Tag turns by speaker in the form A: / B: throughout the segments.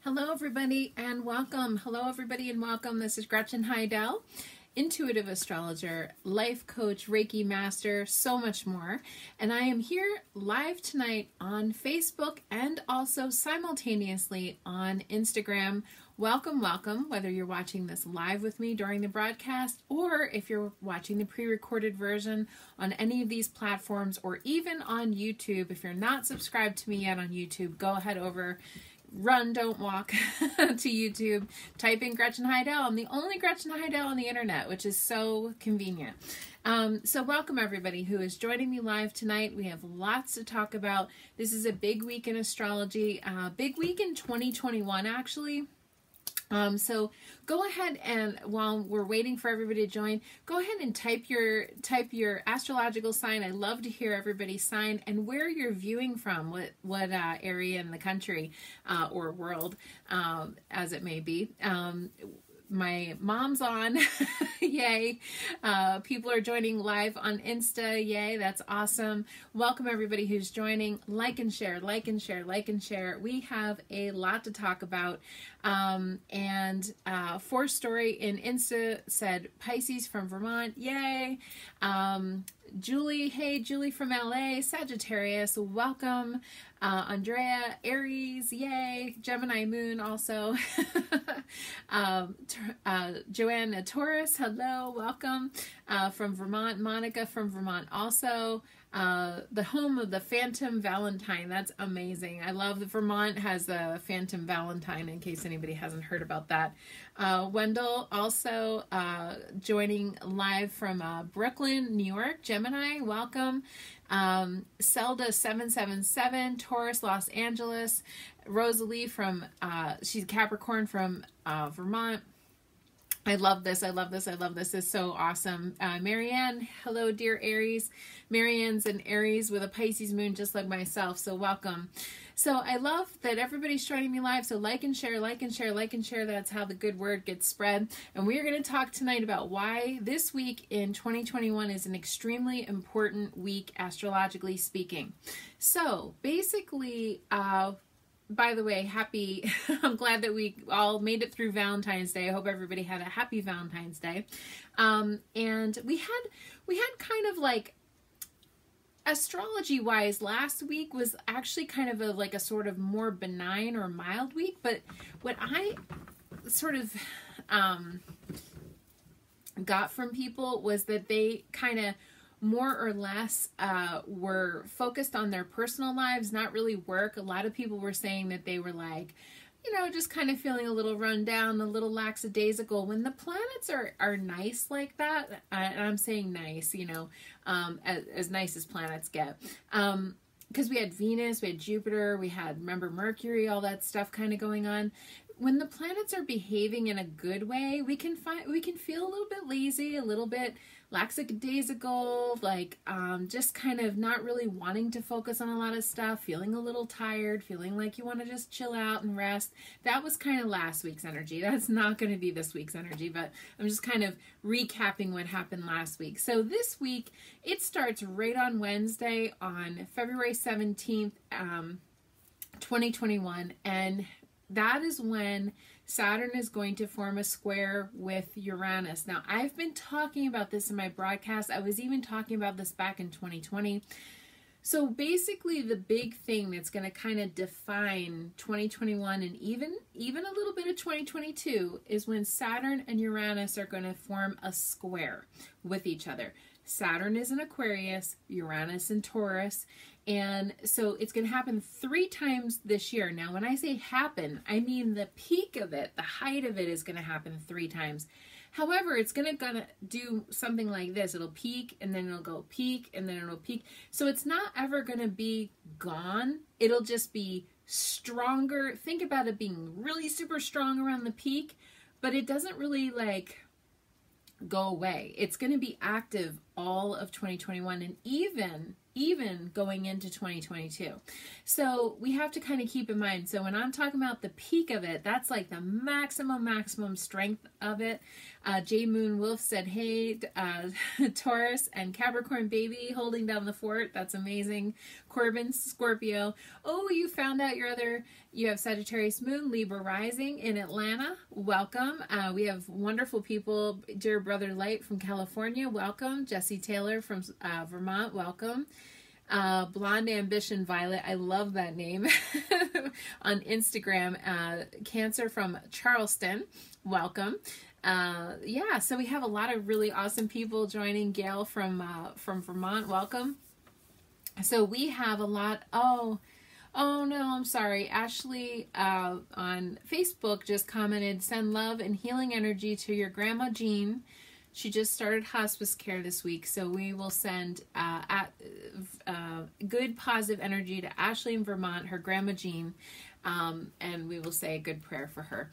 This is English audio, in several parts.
A: Hello, everybody, and welcome. Hello, everybody, and welcome. This is Gretchen Heidel, intuitive astrologer, life coach, Reiki master, so much more. And I am here live tonight on Facebook and also simultaneously on Instagram. Welcome, welcome, whether you're watching this live with me during the broadcast or if you're watching the pre-recorded version on any of these platforms or even on YouTube. If you're not subscribed to me yet on YouTube, go ahead over. Run, don't walk to YouTube. Type in Gretchen Heidel. I'm the only Gretchen Heidel on the internet, which is so convenient. So welcome everybody who is joining me live tonight. We have lots to talk about. This is a big week in astrology, big week in 2021 actually. So go ahead and while we're waiting for everybody to join, go ahead and type your astrological sign. I love to hear everybody's sign and where you're viewing from, what area in the country or world as it may be. My mom's on, yay. People are joining live on Insta, yay, that's awesome. Welcome everybody who's joining. Like and share, like and share, like and share. We have a lot to talk about. Fourth story in Insta said Pisces from Vermont, yay. Julie, hey, Julie from LA, Sagittarius, welcome. Andrea, Aries, yay. Gemini Moon also. Joanna Taurus, hello, welcome. From Vermont, Monica from Vermont also. The home of the Phantom Valentine, that's amazing. I love that Vermont has a Phantom Valentine in case anybody hasn't heard about that. Wendell also joining live from Brooklyn, New York. Gemini, welcome. Zelda 777, Taurus, Los Angeles. Rosalie from, she's Capricorn from Vermont. I love this. I love this. I love this. It's so awesome. Marianne, hello, dear Aries. Marianne's an Aries with a Pisces moon, just like myself. So welcome. So I love that everybody's joining me live. So like and share, like and share, like and share. That's how the good word gets spread. And we are going to talk tonight about why this week in 2021 is an extremely important week, astrologically speaking. So basically, by the way, I'm glad that we all made it through Valentine's Day. I hope everybody had a happy Valentine's Day. And we had kind of like, astrology wise, last week was actually kind of a sort of more benign or mild week. But what I sort of got from people was that they kind of more or less were focused on their personal lives, not really work. A lot of people were saying that they were like, you know, just kind of feeling a little run down, a little lackadaisical. When the planets are nice like that, and I'm saying nice, you know, as nice as planets get. Because we had Venus, we had Jupiter, we had, remember, Mercury, all that stuff kind of going on. When the planets are behaving in a good way, we can feel a little bit lazy, a little bit lackadaisical, like just kind of not really wanting to focus on a lot of stuff, feeling a little tired, feeling like you want to just chill out and rest. That was kind of last week's energy. That's not going to be this week's energy, but I'm just kind of recapping what happened last week. So this week, it starts right on Wednesday on February 17th, 2021, and that is when Saturn is going to form a square with Uranus. Now, I've been talking about this in my broadcast. I was even talking about this back in 2020. So basically, the big thing that's going to kind of define 2021 and even a little bit of 2022 is when Saturn and Uranus are going to form a square with each other. Saturn is in Aquarius, Uranus in Taurus. And so it's going to happen 3 times this year. Now, when I say happen, I mean the peak of it, the height of it is going to happen 3 times. However, it's going to do something like this. It'll peak, and then it'll go peak, and then it'll peak. So it's not ever going to be gone. It'll just be stronger. Think about it being really super strong around the peak, but it doesn't really like go away. It's going to be active all of 2021 and even going into 2022. So we have to kind of keep in mind. So when I'm talking about the peak of it, that's like the maximum strength of it. J Moon Wolf said, hey, Taurus and Capricorn baby holding down the fort. That's amazing. Corbin, Scorpio. Oh, you found out you have Sagittarius Moon, Libra rising in Atlanta. Welcome. We have wonderful people. Dear Brother Light from California. Welcome. Jesse Taylor from Vermont. Welcome. Blonde Ambition Violet, I love that name, on Instagram. Cancer from Charleston, welcome. Yeah, so we have a lot of really awesome people joining. Gail from Vermont, welcome. So we have a lot. Oh no, I'm sorry. Ashley on Facebook just commented, send love and healing energy to your grandma Jean. She just started hospice care this week, so we will send good positive energy to Ashley in Vermont, her grandma Jean, and we will say a good prayer for her.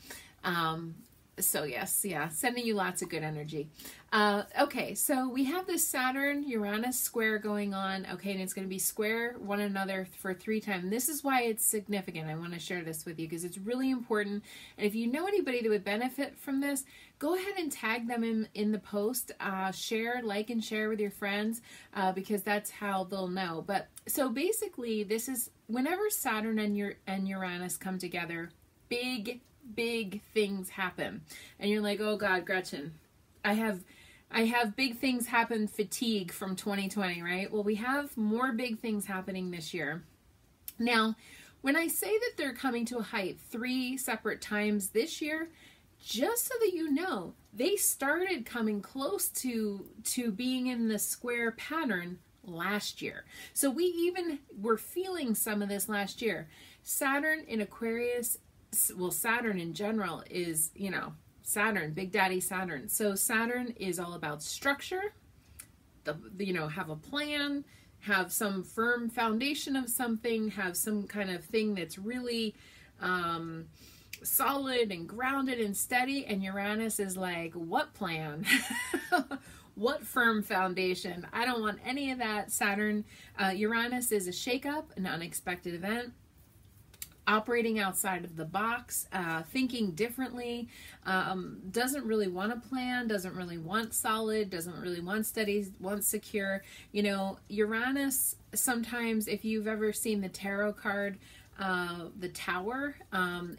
A: So yes, yeah, sending you lots of good energy. Okay, so we have this Saturn Uranus square going on, okay, and it's going to be square one another for 3 times. This is why it's significant. I want to share this with you because it's really important. And if you know anybody that would benefit from this, go ahead and tag them in the post. Share, like, and share with your friends because that's how they'll know. But so basically, this is whenever Saturn and Uranus come together, big things happen, and you're like, oh God, Gretchen, I have big things happen fatigue from 2020, right? Well, we have more big things happening this year. Now, when I say that they're coming to a height 3 separate times this year, just so that you know, they started coming close to being in the square pattern last year. So we even were feeling some of this last year. Saturn in Aquarius, well, Saturn in general is, Saturn, Big Daddy Saturn. So Saturn is all about structure, have a plan, have some firm foundation of something, have some kind of thing that's really solid and grounded and steady. And Uranus is like, what plan? What firm foundation? I don't want any of that. Saturn, Uranus is a shakeup, an unexpected event. Operating outside of the box, thinking differently, doesn't really want a plan, doesn't really want solid, doesn't really want steady, wants secure. Uranus, sometimes if you've ever seen the tarot card, the Tower,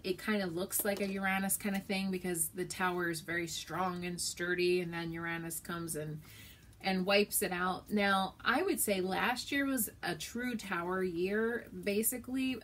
A: it kind of looks like a Uranus kind of thing because the Tower is very strong and sturdy, and then Uranus comes and wipes it out. Now, I would say last year was a true Tower year, basically,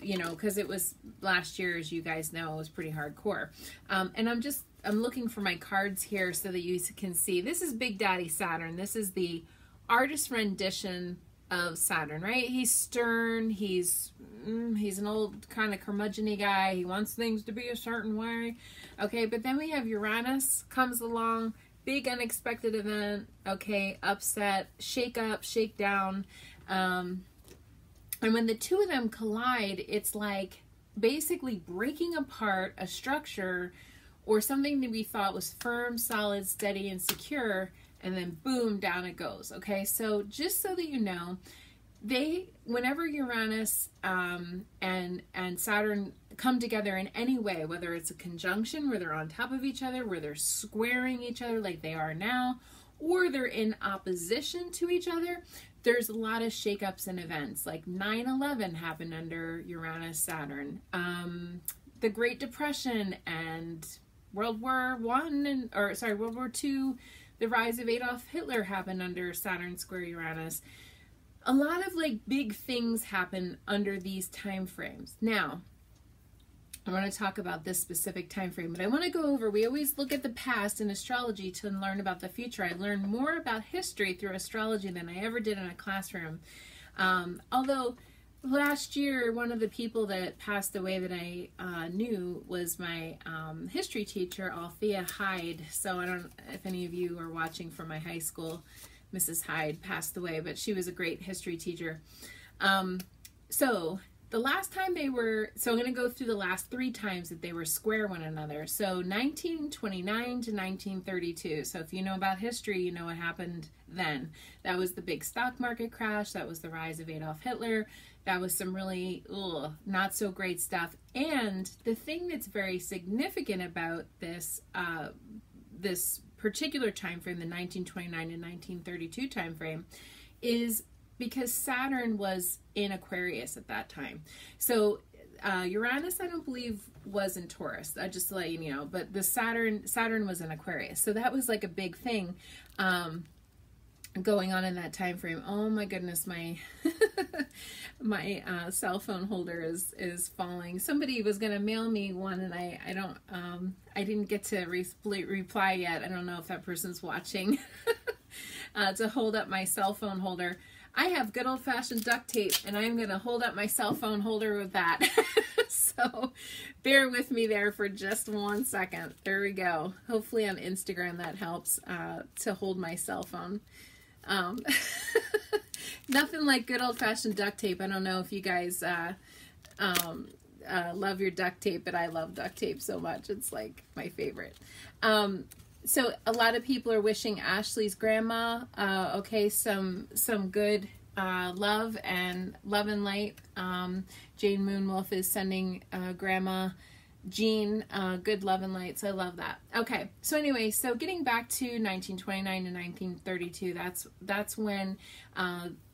A: because it was last year, as you guys know, it was pretty hardcore. And I'm looking for my cards here so that you can see. This is Big Daddy Saturn. This is the artist rendition of Saturn, right? He's stern. He's an old kind of curmudgeon-y guy. He wants things to be a certain way. Okay, but then we have Uranus comes along, big unexpected event. Okay, upset, shake up, shake down. And when the two of them collide, it's like basically breaking apart a structure or something that we thought was firm, solid, steady, and secure, and then boom, down it goes. Okay, so just so that you know, whenever Uranus and Saturn come together in any way, whether it's a conjunction where they're on top of each other, where they're squaring each other like they are now, or they're in opposition to each other, there's a lot of shakeups and events. Like 9/11 happened under Uranus Saturn. The Great Depression and World War II, the rise of Adolf Hitler happened under Saturn square Uranus. A lot of big things happen under these time frames. Now, I want to talk about this specific time frame, but I want to go over, we always look at the past in astrology to learn about the future. I learned more about history through astrology than I ever did in a classroom. Although last year, one of the people that passed away that I knew was my history teacher, Althea Hyde. So I don't know if any of you are watching from my high school. Mrs. Hyde passed away, but she was a great history teacher. So the last time they were, so I'm going to go through the last 3 times that they were square one another. So 1929 to 1932. So if you know about history, you know what happened then. That was the big stock market crash. That was the rise of Adolf Hitler. That was some really not so great stuff. And the thing that's very significant about this this particular time frame, the 1929 to 1932 time frame, is because Saturn was in Aquarius at that time. So Uranus, I don't believe, was in Taurus. Just to let you know, but the Saturn was in Aquarius. So that was like a big thing going on in that time frame. Oh my goodness, my my cell phone holder is falling. Somebody was gonna mail me one, and I didn't get to reply yet. I don't know if that person's watching. To hold up my cell phone holder, I have good old-fashioned duct tape, and I'm going to hold up my cell phone holder with that. So bear with me there for just 1 second. There we go. Hopefully on Instagram that helps to hold my cell phone. Nothing like good old-fashioned duct tape. I don't know if you guys love your duct tape, but I love duct tape so much. It's like my favorite. So a lot of people are wishing Ashley's grandma, okay, some good love and light. Jane Moonwolf is sending Grandma Jean good love and light, so I love that. Okay, so anyway, so getting back to 1929 to 1932, that's when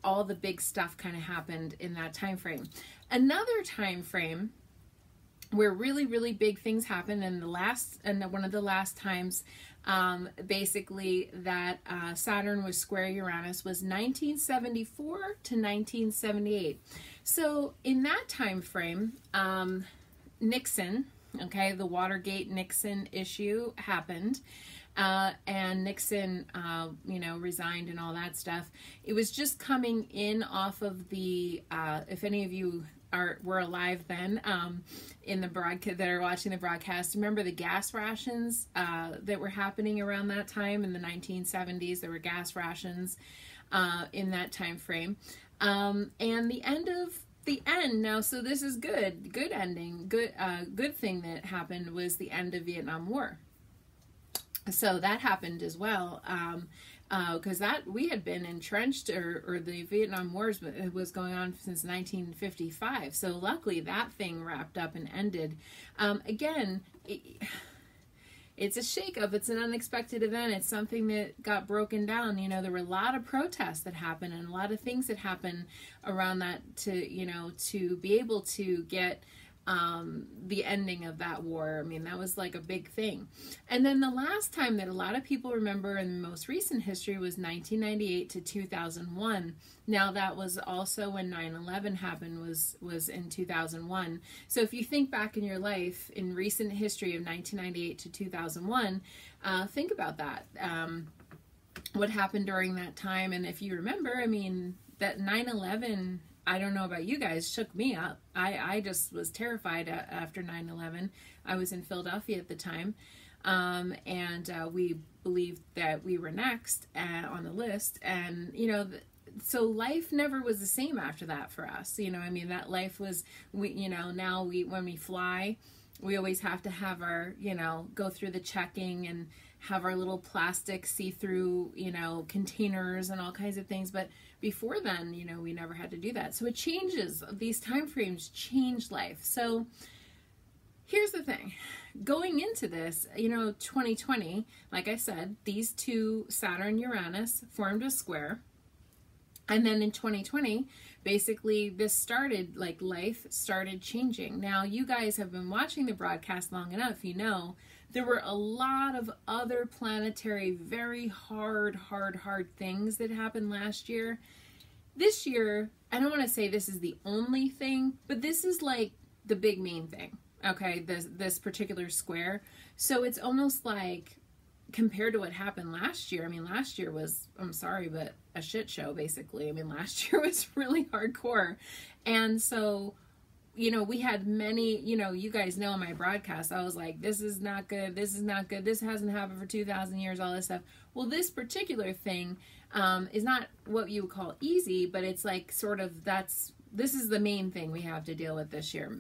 A: all the big stuff kind of happened in that time frame. Another time frame where really, really big things happened, and one of the last times basically that Saturn was square Uranus was 1974 to 1978. So in that time frame, Nixon, okay, the Watergate Nixon issue happened, and Nixon, resigned and all that stuff. It was just coming in off of the, if any of you were alive then, in the broadcast, that are watching the broadcast, remember the gas rations that were happening around that time in the 1970s? There were gas rations in that time frame, and the end now. So this is good ending, good thing that happened was the end of Vietnam War. So that happened as well. Because that we had been entrenched, or the Vietnam Wars was going on since 1955. So luckily that thing wrapped up and ended. Again, it's a shakeup. It's an unexpected event. It's something that got broken down. There were a lot of protests that happened and a lot of things that happened around that to be able to get the ending of that war. I mean, that was like a big thing. And then the last time that a lot of people remember in the most recent history was 1998 to 2001. Now that was also when 9/11 happened, was in 2001. So if you think back in your life in recent history of 1998 to 2001, think about that. What happened during that time. And if you remember, I mean, that 9/11, I don't know about you guys, shook me up. I just was terrified after 9/11. I was in Philadelphia at the time, and we believed that we were next on the list. And, so life never was the same after that for us. I mean, that life was, now when we fly, we always have to have our, go through the checking and have our little plastic see-through, containers and all kinds of things. But before then, we never had to do that. So it changes. These time frames change life. So here's the thing. Going into this, 2020, like I said, these two Saturn Uranus formed a square. And then in 2020, basically this started, like life started changing. Now, you guys have been watching the broadcast long enough, there were a lot of other planetary, very hard things that happened last year. This year, I don't want to say this is the only thing, but this is like the big main thing, okay, this particular square. So it's almost like, compared to what happened last year, I mean, last year was, I'm sorry, but a shit show, basically. I mean, last year was really hardcore. And so, we had many, you guys know in my broadcast, I was like, this is not good, this is not good, this hasn't happened for 2,000 years, all this stuff. Well, this particular thing is not what you would call easy, but it's like sort of, that's this is the main thing we have to deal with this year,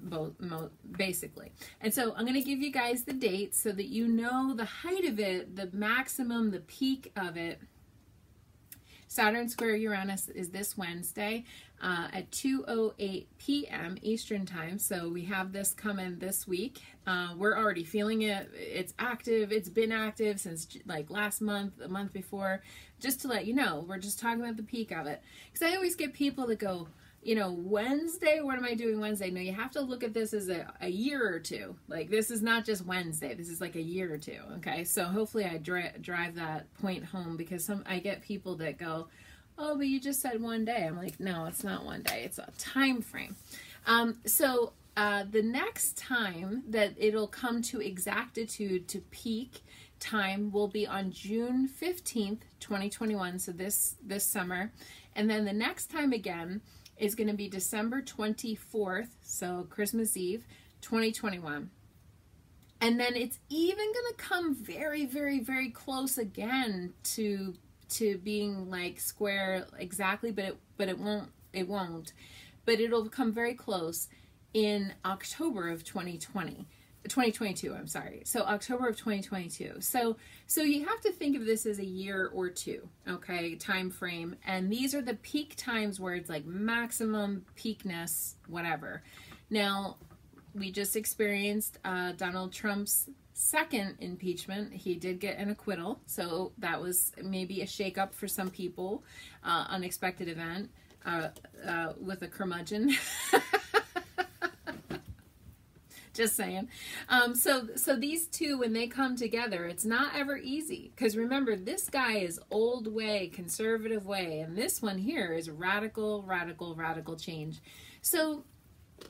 A: basically. And so I'm going to give you guys the dates so that you know the height of it, the maximum, the peak of it. Saturn square Uranus is this Wednesday at 2:08 p.m. Eastern time. So we have this coming this week. We're already feeling it. It's active. It's been active since like last month, the month before. Just to let you know, we're just talking about the peak of it. Because I always get people that go, you know, Wednesday, what am I doing Wednesday? No, you have to look at this as a year or two. Like, this is not just Wednesday. This is like a year or two, okay? So hopefully I drive that point home, because I get people that go, oh, but you just said one day. I'm like, no, it's not one day. It's a time frame. The next time that it'll come to exactitude, to peak time, will be on June 15th, 2021, so this summer. And then the next time again is going to be December 24th, so Christmas Eve, 2021. And then it's even going to come very, very, very close again to being like square exactly, but it won't. But it'll come very close in October of 2022, I'm sorry. So October of 2022. So you have to think of this as a year or two, okay, time frame. And these are the peak times where it's like maximum peakness, whatever. Now, we just experienced Donald Trump's second impeachment. He did get an acquittal, so that was maybe a shakeup for some people, unexpected event with a curmudgeon. Just saying. So these two, when they come together, it's not ever easy. Because remember, this guy is old way, conservative way. And this one here is radical, radical, radical change. So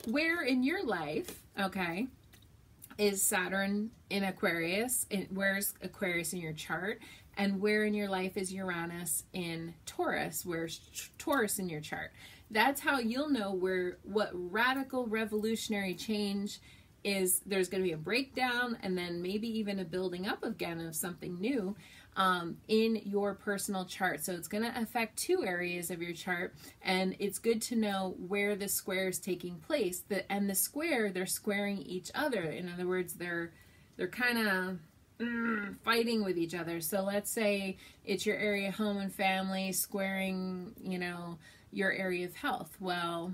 A: where in your life, okay, is Saturn in Aquarius? Where's Aquarius in your chart? And where in your life is Uranus in Taurus? Where's Taurus in your chart? That's how you'll know what radical revolutionary change is. There's going to be a breakdown, and then maybe even a building up again of something new in your personal chart. So it's going to affect two areas of your chart, and it's good to know where the square is taking place. And the square, they're squaring each other. In other words, they're kind of fighting with each other. So let's say it's your area of home and family squaring, you know, your area of health. Well,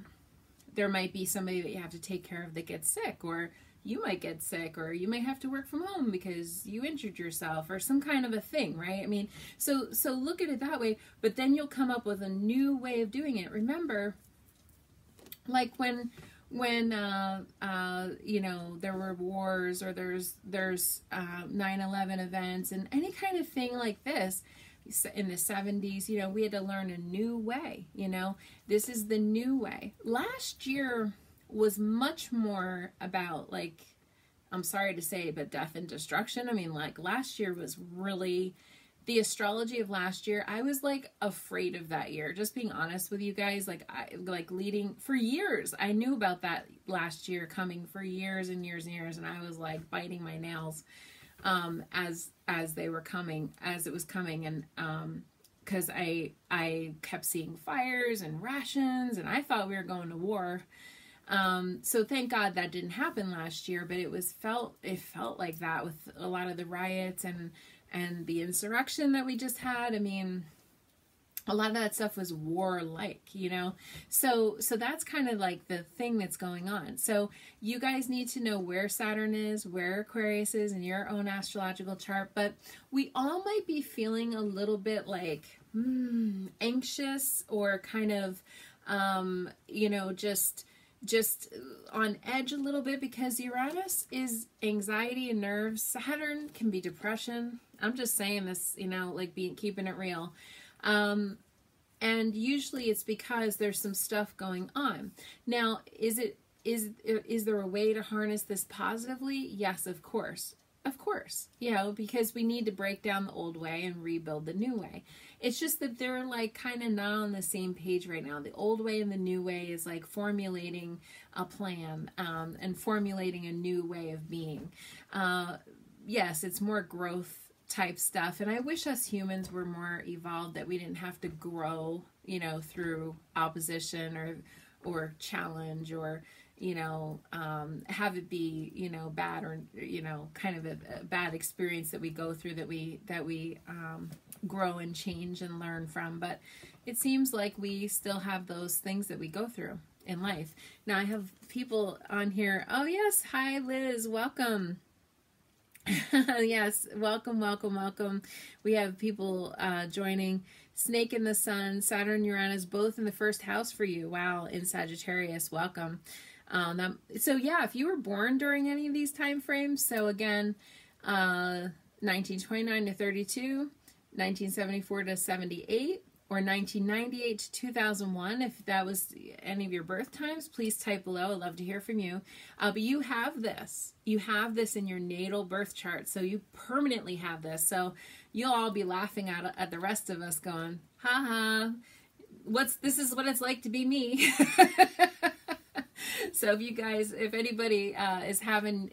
A: there might be somebody that you have to take care of that gets sick, or you might get sick, or you may have to work from home because you injured yourself, or some kind of a thing, right? I mean, so look at it that way, but then you'll come up with a new way of doing it. Remember, like when you know, there were wars, or there's 9/11 events, and any kind of thing like this, in the 70s, you know, we had to learn a new way, you know. This is the new way. Last year was much more about, like, I'm sorry to say, but death and destruction. I mean, like, last year was really, the astrology of last year, I was like afraid of that year. Just being honest with you guys, like, leading for years, I knew about that last year coming for years and years and years, and I was like biting my nails as they were coming, as it was coming, and because I kept seeing fires and rations, and I thought we were going to war. So thank God that didn't happen last year, but it felt like that with a lot of the riots and the insurrection that we just had. I mean, a lot of that stuff was war-like, you know. So that's kind of like the thing that's going on. So you guys need to know where Saturn is, where Aquarius is in your own astrological chart. But we all might be feeling a little bit like anxious, or kind of, you know, just on edge a little bit, because Uranus is anxiety and nerves. Saturn can be depression. I'm just saying this, you know, like keeping it real. And usually it's because there's some stuff going on. Now, is there a way to harness this positively? Yes, of course. Of course, you know, because we need to break down the old way and rebuild the new way. It's just that they're like kind of not on the same page right now. The old way and the new way is like formulating a plan, and formulating a new way of being. Yes, it's more growth type stuff, and I wish us humans were more evolved, that we didn't have to grow, you know, through opposition or challenge, or have it be, bad, or, kind of a bad experience that we go through, that we grow and change and learn from. But it seems like we still have those things that we go through in life. Now I have people on here. Oh yes. Hi Liz. Welcome. Yes. Welcome. We have people joining. Snake in the Sun, Saturn Uranus, both in the first house for you. Wow. In Sagittarius. Welcome. So yeah, if you were born during any of these time frames, so again, 1929 to 32, 1974 to 78, or 1998 to 2001, if that was any of your birth times, please type below. I'd love to hear from you. But you have this. You have this in your natal birth chart, so you permanently have this. So you'll all be laughing at the rest of us going, ha ha, this is what it's like to be me. So if you guys, if anybody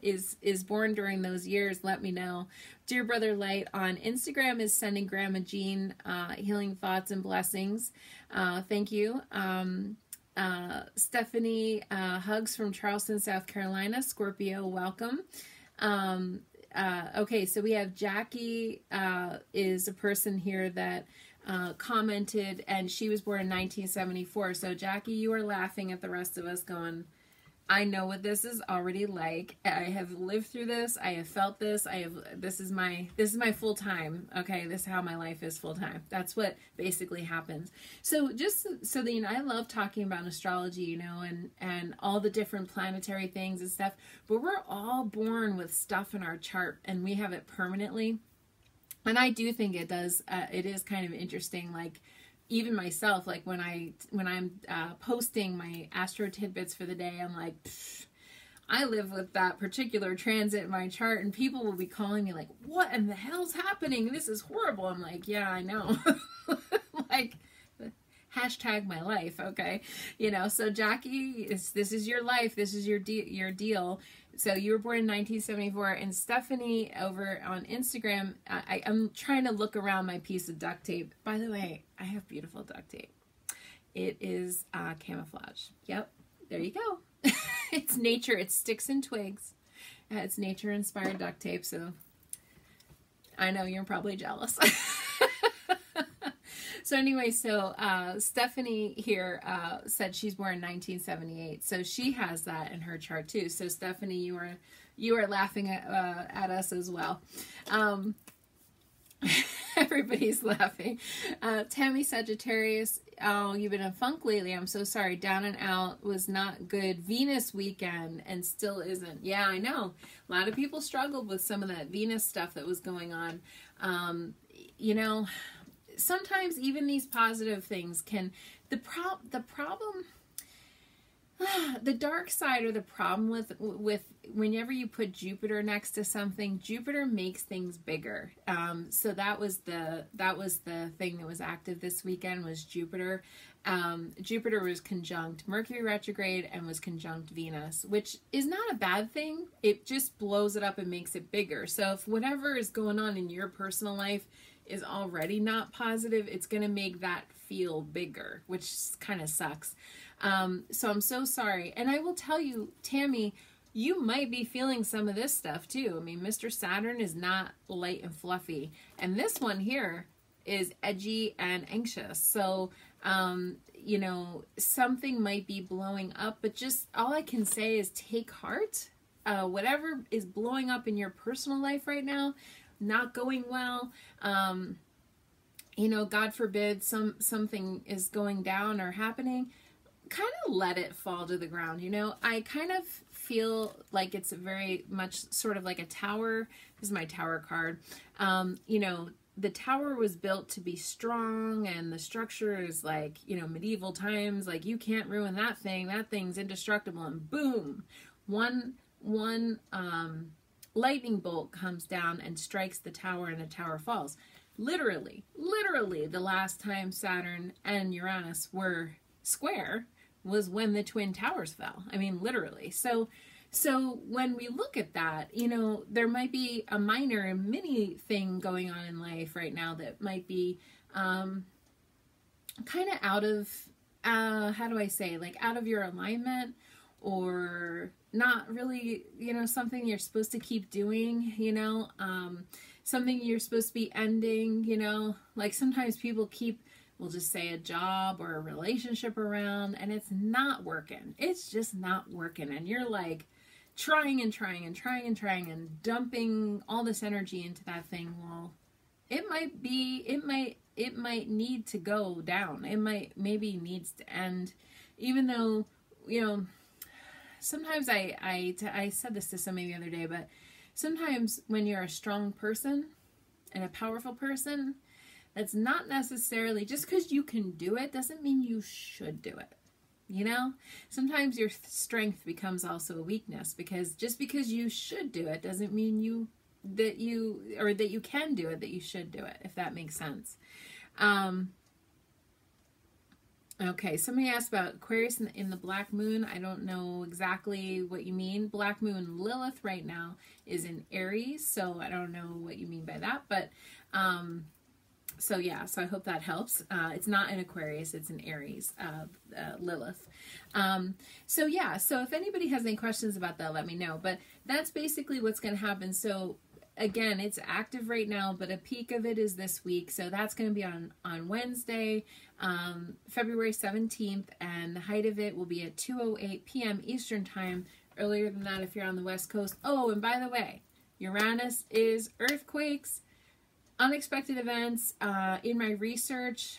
A: is born during those years, let me know. Dear Brother Light on Instagram is sending Grandma Jean healing thoughts and blessings. Thank you. Stephanie, hugs from Charleston, South Carolina. Scorpio, welcome. Okay, so we have Jackie is a person here that commented, and she was born in 1974. So Jackie, you are laughing at the rest of us going, I know what this is already like. I have lived through this. I have felt this. This is my full time. Okay. This is how my life is full time. That's what basically happens. So just so that, I love talking about astrology, and all the different planetary things and stuff, but we're all born with stuff in our chart, and we have it permanently. And I do think it does. It is kind of interesting. Like, even myself, like when I'm posting my astro tidbits for the day, I'm like, I live with that particular transit in my chart, and people will be calling me like, what in the hell's happening? This is horrible. I'm like, yeah, I know. Like, hashtag my life. Okay. So Jackie, this is your life. This is your deal. So you were born in 1974, and Stephanie over on Instagram, I'm trying to look around my piece of duct tape. By the way, I have beautiful duct tape. It is camouflage. Yep. There you go. It's nature. It's sticks and twigs. It's nature inspired duct tape. So I know you're probably jealous. So anyway, Stephanie here said she's born in 1978, so she has that in her chart too. So Stephanie, you are laughing at us as well. Everybody's laughing. Tammy Sagittarius, oh, you've been in funk lately. I'm so sorry. Down and out was not good. Venus weekend and still isn't. Yeah, I know. A lot of people struggled with some of that Venus stuff that was going on. Sometimes even these positive things can, the problem, the dark side, or the problem with whenever you put Jupiter next to something, Jupiter makes things bigger. So that was the thing that was active this weekend, was Jupiter. Jupiter was conjunct Mercury retrograde and was conjunct Venus, which is not a bad thing. It just blows it up and makes it bigger. So if whatever is going on in your personal life is already not positive, it's going to make that feel bigger, which kind of sucks. So I'm so sorry. And I will tell you, Tammy, you might be feeling some of this stuff too. I mean, Mr. Saturn is not light and fluffy. And this one here is edgy and anxious. So, something might be blowing up, but just all I can say is take heart. Whatever is blowing up in your personal life right now, not going well, God forbid something is going down or happening, kind of let it fall to the ground. I kind of feel like it's very much sort of like a tower. This is my tower card. The tower was built to be strong, and the structure is like, medieval times, like you can't ruin that thing. That thing's indestructible, and boom, one lightning bolt comes down and strikes the tower, and the tower falls. Literally, the last time Saturn and Uranus were square was when the twin towers fell. I mean, literally. So when we look at that, there might be a minor and mini thing going on in life right now that might be kind of out of how do I say, like out of your alignment, or not really, something you're supposed to keep doing, something you're supposed to be ending, like sometimes people keep, we'll just say a job or a relationship around and it's not working. It's just not working. And you're like trying and trying and trying and trying and dumping all this energy into that thing. Well, it might need to go down. Maybe needs to end, even though, sometimes I said this to somebody the other day, but sometimes when you're a strong person and a powerful person, that's not necessarily, just because you can do it doesn't mean you should do it. Sometimes your strength becomes also a weakness, because just because you should do it doesn't mean that you can do it, that you should do it, if that makes sense. Okay, somebody asked about Aquarius in the black moon. I don't know exactly what you mean. Black moon Lilith right now is in Aries, so I don't know what you mean by that, but so yeah, so I hope that helps. It's not in Aquarius, it's in Aries, Lilith. So yeah, so if anybody has any questions about that, let me know, but that's basically what's going to happen. So again, it's active right now, but a peak of it is this week. So that's going to be on Wednesday, February 17th, and the height of it will be at 2:08 p.m. Eastern Time. Earlier than that if you're on the West Coast. Oh, and by the way, Uranus is earthquakes, unexpected events. In my research,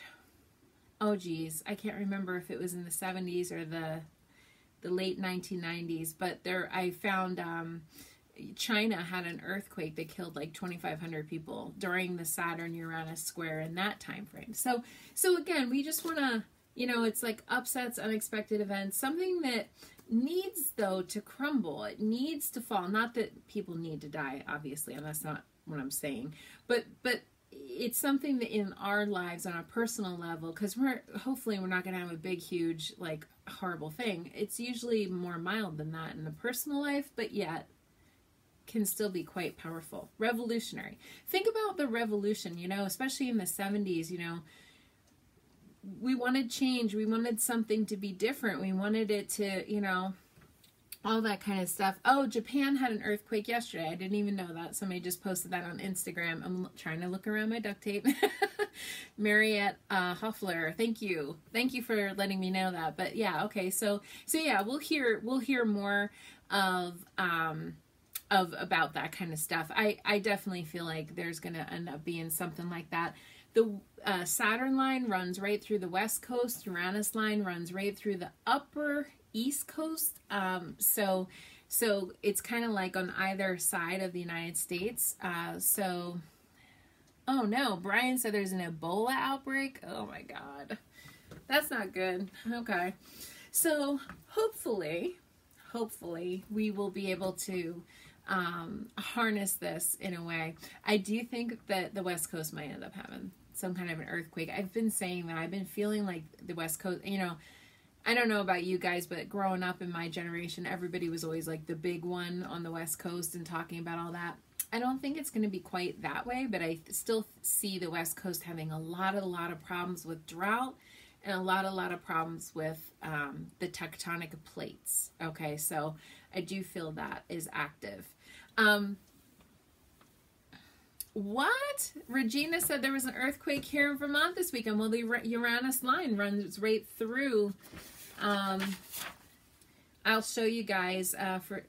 A: oh geez, I can't remember if it was in the 70s or the late 1990s, but I found China had an earthquake that killed like 2,500 people during the Saturn Uranus square in that time frame. So again, we just want to, it's like upsets, unexpected events, something that needs though to crumble. It needs to fall. Not that people need to die, obviously, and that's not what I'm saying, but it's something that in our lives on a personal level, because hopefully we're not going to have a big, huge, like horrible thing. It's usually more mild than that in the personal life, but yet can still be quite powerful. Revolutionary. Think about the revolution, especially in the 70s, we wanted change. We wanted something to be different. We wanted it to, all that kind of stuff. Oh, Japan had an earthquake yesterday. I didn't even know that. Somebody just posted that on Instagram. I'm trying to look around my duct tape. Mariette Hoffler, thank you. Thank you for letting me know that. But yeah, okay. So yeah, we'll hear more of about that kind of stuff. I definitely feel like there's going to end up being something like that. The Saturn line runs right through the West Coast. Uranus line runs right through the upper East Coast. So it's kind of like on either side of the United States. Oh no, Brian said there's an Ebola outbreak. Oh my God. That's not good. Okay. So hopefully we will be able to harness this in a way. I do think that the West Coast might end up having some kind of an earthquake. I've been saying that. I've been feeling like the West Coast, I don't know about you guys, but growing up in my generation, everybody was always like the big one on the West Coast and talking about all that. I don't think it's going to be quite that way, but I still see the West Coast having a lot of problems with drought and a lot of problems with the tectonic plates. Okay, so I do feel that is active. What? Regina said there was an earthquake here in Vermont this weekend. Well, the Uranus line runs right through. I'll show you guys.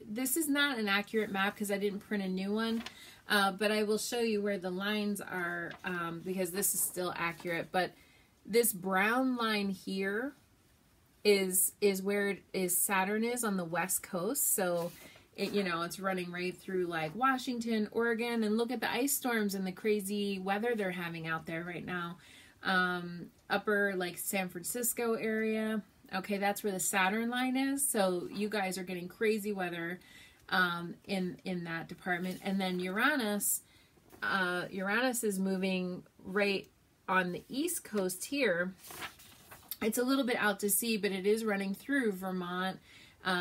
A: This is not an accurate map because I didn't print a new one, but I will show you where the lines are because this is still accurate. But this brown line here is where Saturn is on the West Coast. So it's running right through like Washington, Oregon, and look at the ice storms and the crazy weather they're having out there right now. Upper like San Francisco area. Okay, that's where the Saturn line is. So you guys are getting crazy weather in that department. And then Uranus is moving right on the East Coast here. It's a little bit out to sea, but it is running through Vermont,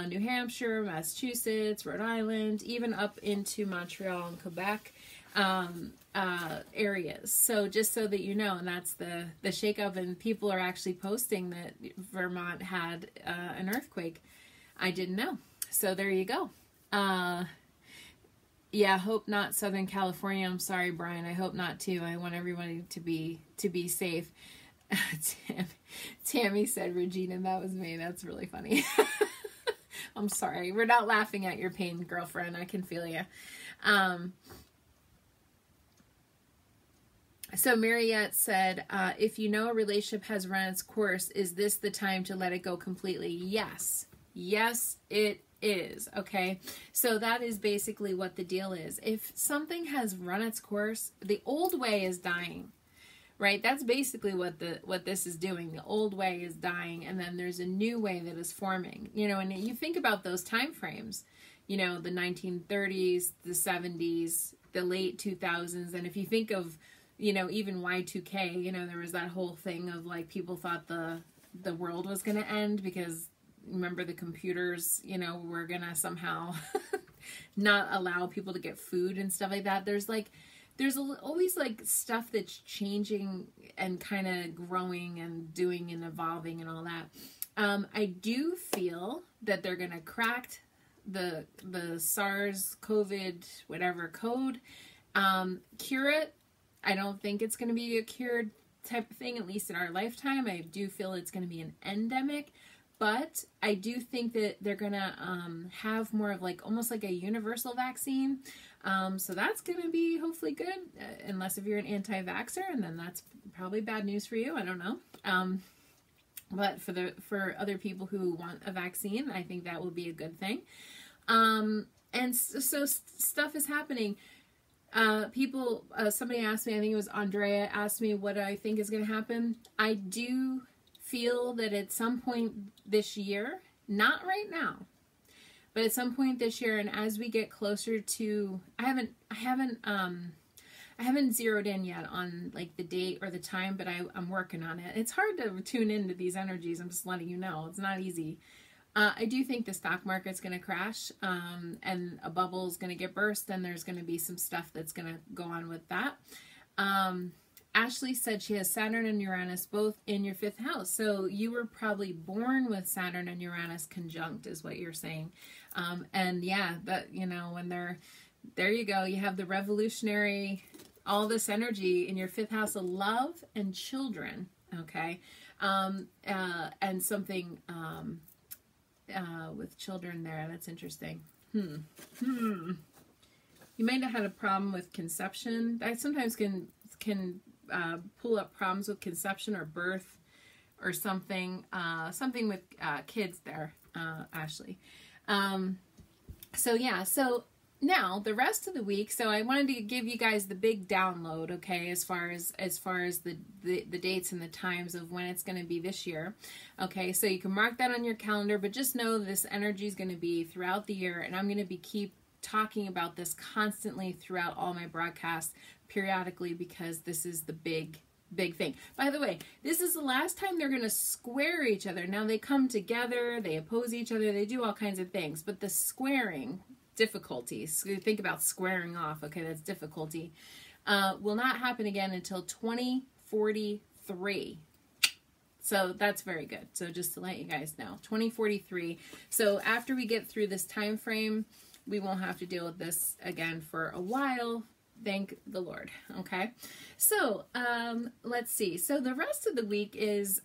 A: New Hampshire, Massachusetts, Rhode Island, even up into Montreal and Quebec. areas. So just so that you know, and that's the shakeup, and people are actually posting that Vermont had an earthquake. I didn't know. So there you go. Yeah, hope not Southern California. I'm sorry, Brian. I hope not too. I want everybody to be safe. Tammy said, Regina, that was me. That's really funny. I'm sorry. We're not laughing at your pain, girlfriend. I can feel you. So Mariette said, if you know a relationship has run its course, is this the time to let it go completely? Yes. Yes, it is. Okay. So that is basically what the deal is. If something has run its course, the old way is dying. Right? That's basically what this is doing. The old way is dying, and then there's a new way that is forming. You know, and you think about those time frames, you know, the 1930s, the 70s, the late 2000s, and if you think of, you know, even Y2K, you know, there was that whole thing of like people thought the world was going to end because remember the computers, you know, were going to somehow not allow people to get food and stuff like that. There's always like stuff that's changing and kind of growing and doing and evolving and all that. I do feel that they're going to crack the SARS COVID whatever code, cure it. I don't think it's going to be a cured type of thing, at least in our lifetime. I do feel it's going to be an endemic, but I do think that they're going to have more of like almost like a universal vaccine. So that's going to be hopefully good, unless if you're an anti-vaxxer, and then that's probably bad news for you. I don't know. But for other people who want a vaccine, I think that will be a good thing. And so stuff is happening. People, somebody asked me, I think it was Andrea, asked me what I think is going to happen. I do feel that at some point this year, not right now, but at some point this year, and as we get closer to, I haven't zeroed in yet on like the date or the time, but I'm working on it. It's hard to tune into these energies. I'm just letting you know, it's not easy. I do think the stock market's going to crash, and a bubble is going to get burst, and there's going to be some stuff that's going to go on with that. Ashley said she has Saturn and Uranus both in your 5th house. So you were probably born with Saturn and Uranus conjunct is what you're saying. And yeah, that, you know, when there you go. You have the revolutionary, all this energy in your 5th house of love and children. Okay. And something, with children there. That's interesting. You might have had a problem with conception. I sometimes can pull up problems with conception or birth or something, something with kids there, Ashley. So yeah, so now the rest of the week, so I wanted to give you guys the big download, okay, as far as the dates and the times of when it's going to be this year. Okay, so you can mark that on your calendar, but just know this energy is going to be throughout the year, and I'm going to be keep talking about this constantly throughout all my broadcasts periodically, because this is the big thing. By the way, this is the last time they're going to square each other. Now they come together, they oppose each other, they do all kinds of things, but the squaring, difficulties, so think about squaring off, okay, that's difficulty, will not happen again until 2043. So that's very good. So just to let you guys know, 2043. So after we get through this time frame, we won't have to deal with this again for a while. Thank the Lord. Okay. So, let's see. So the rest of the week is,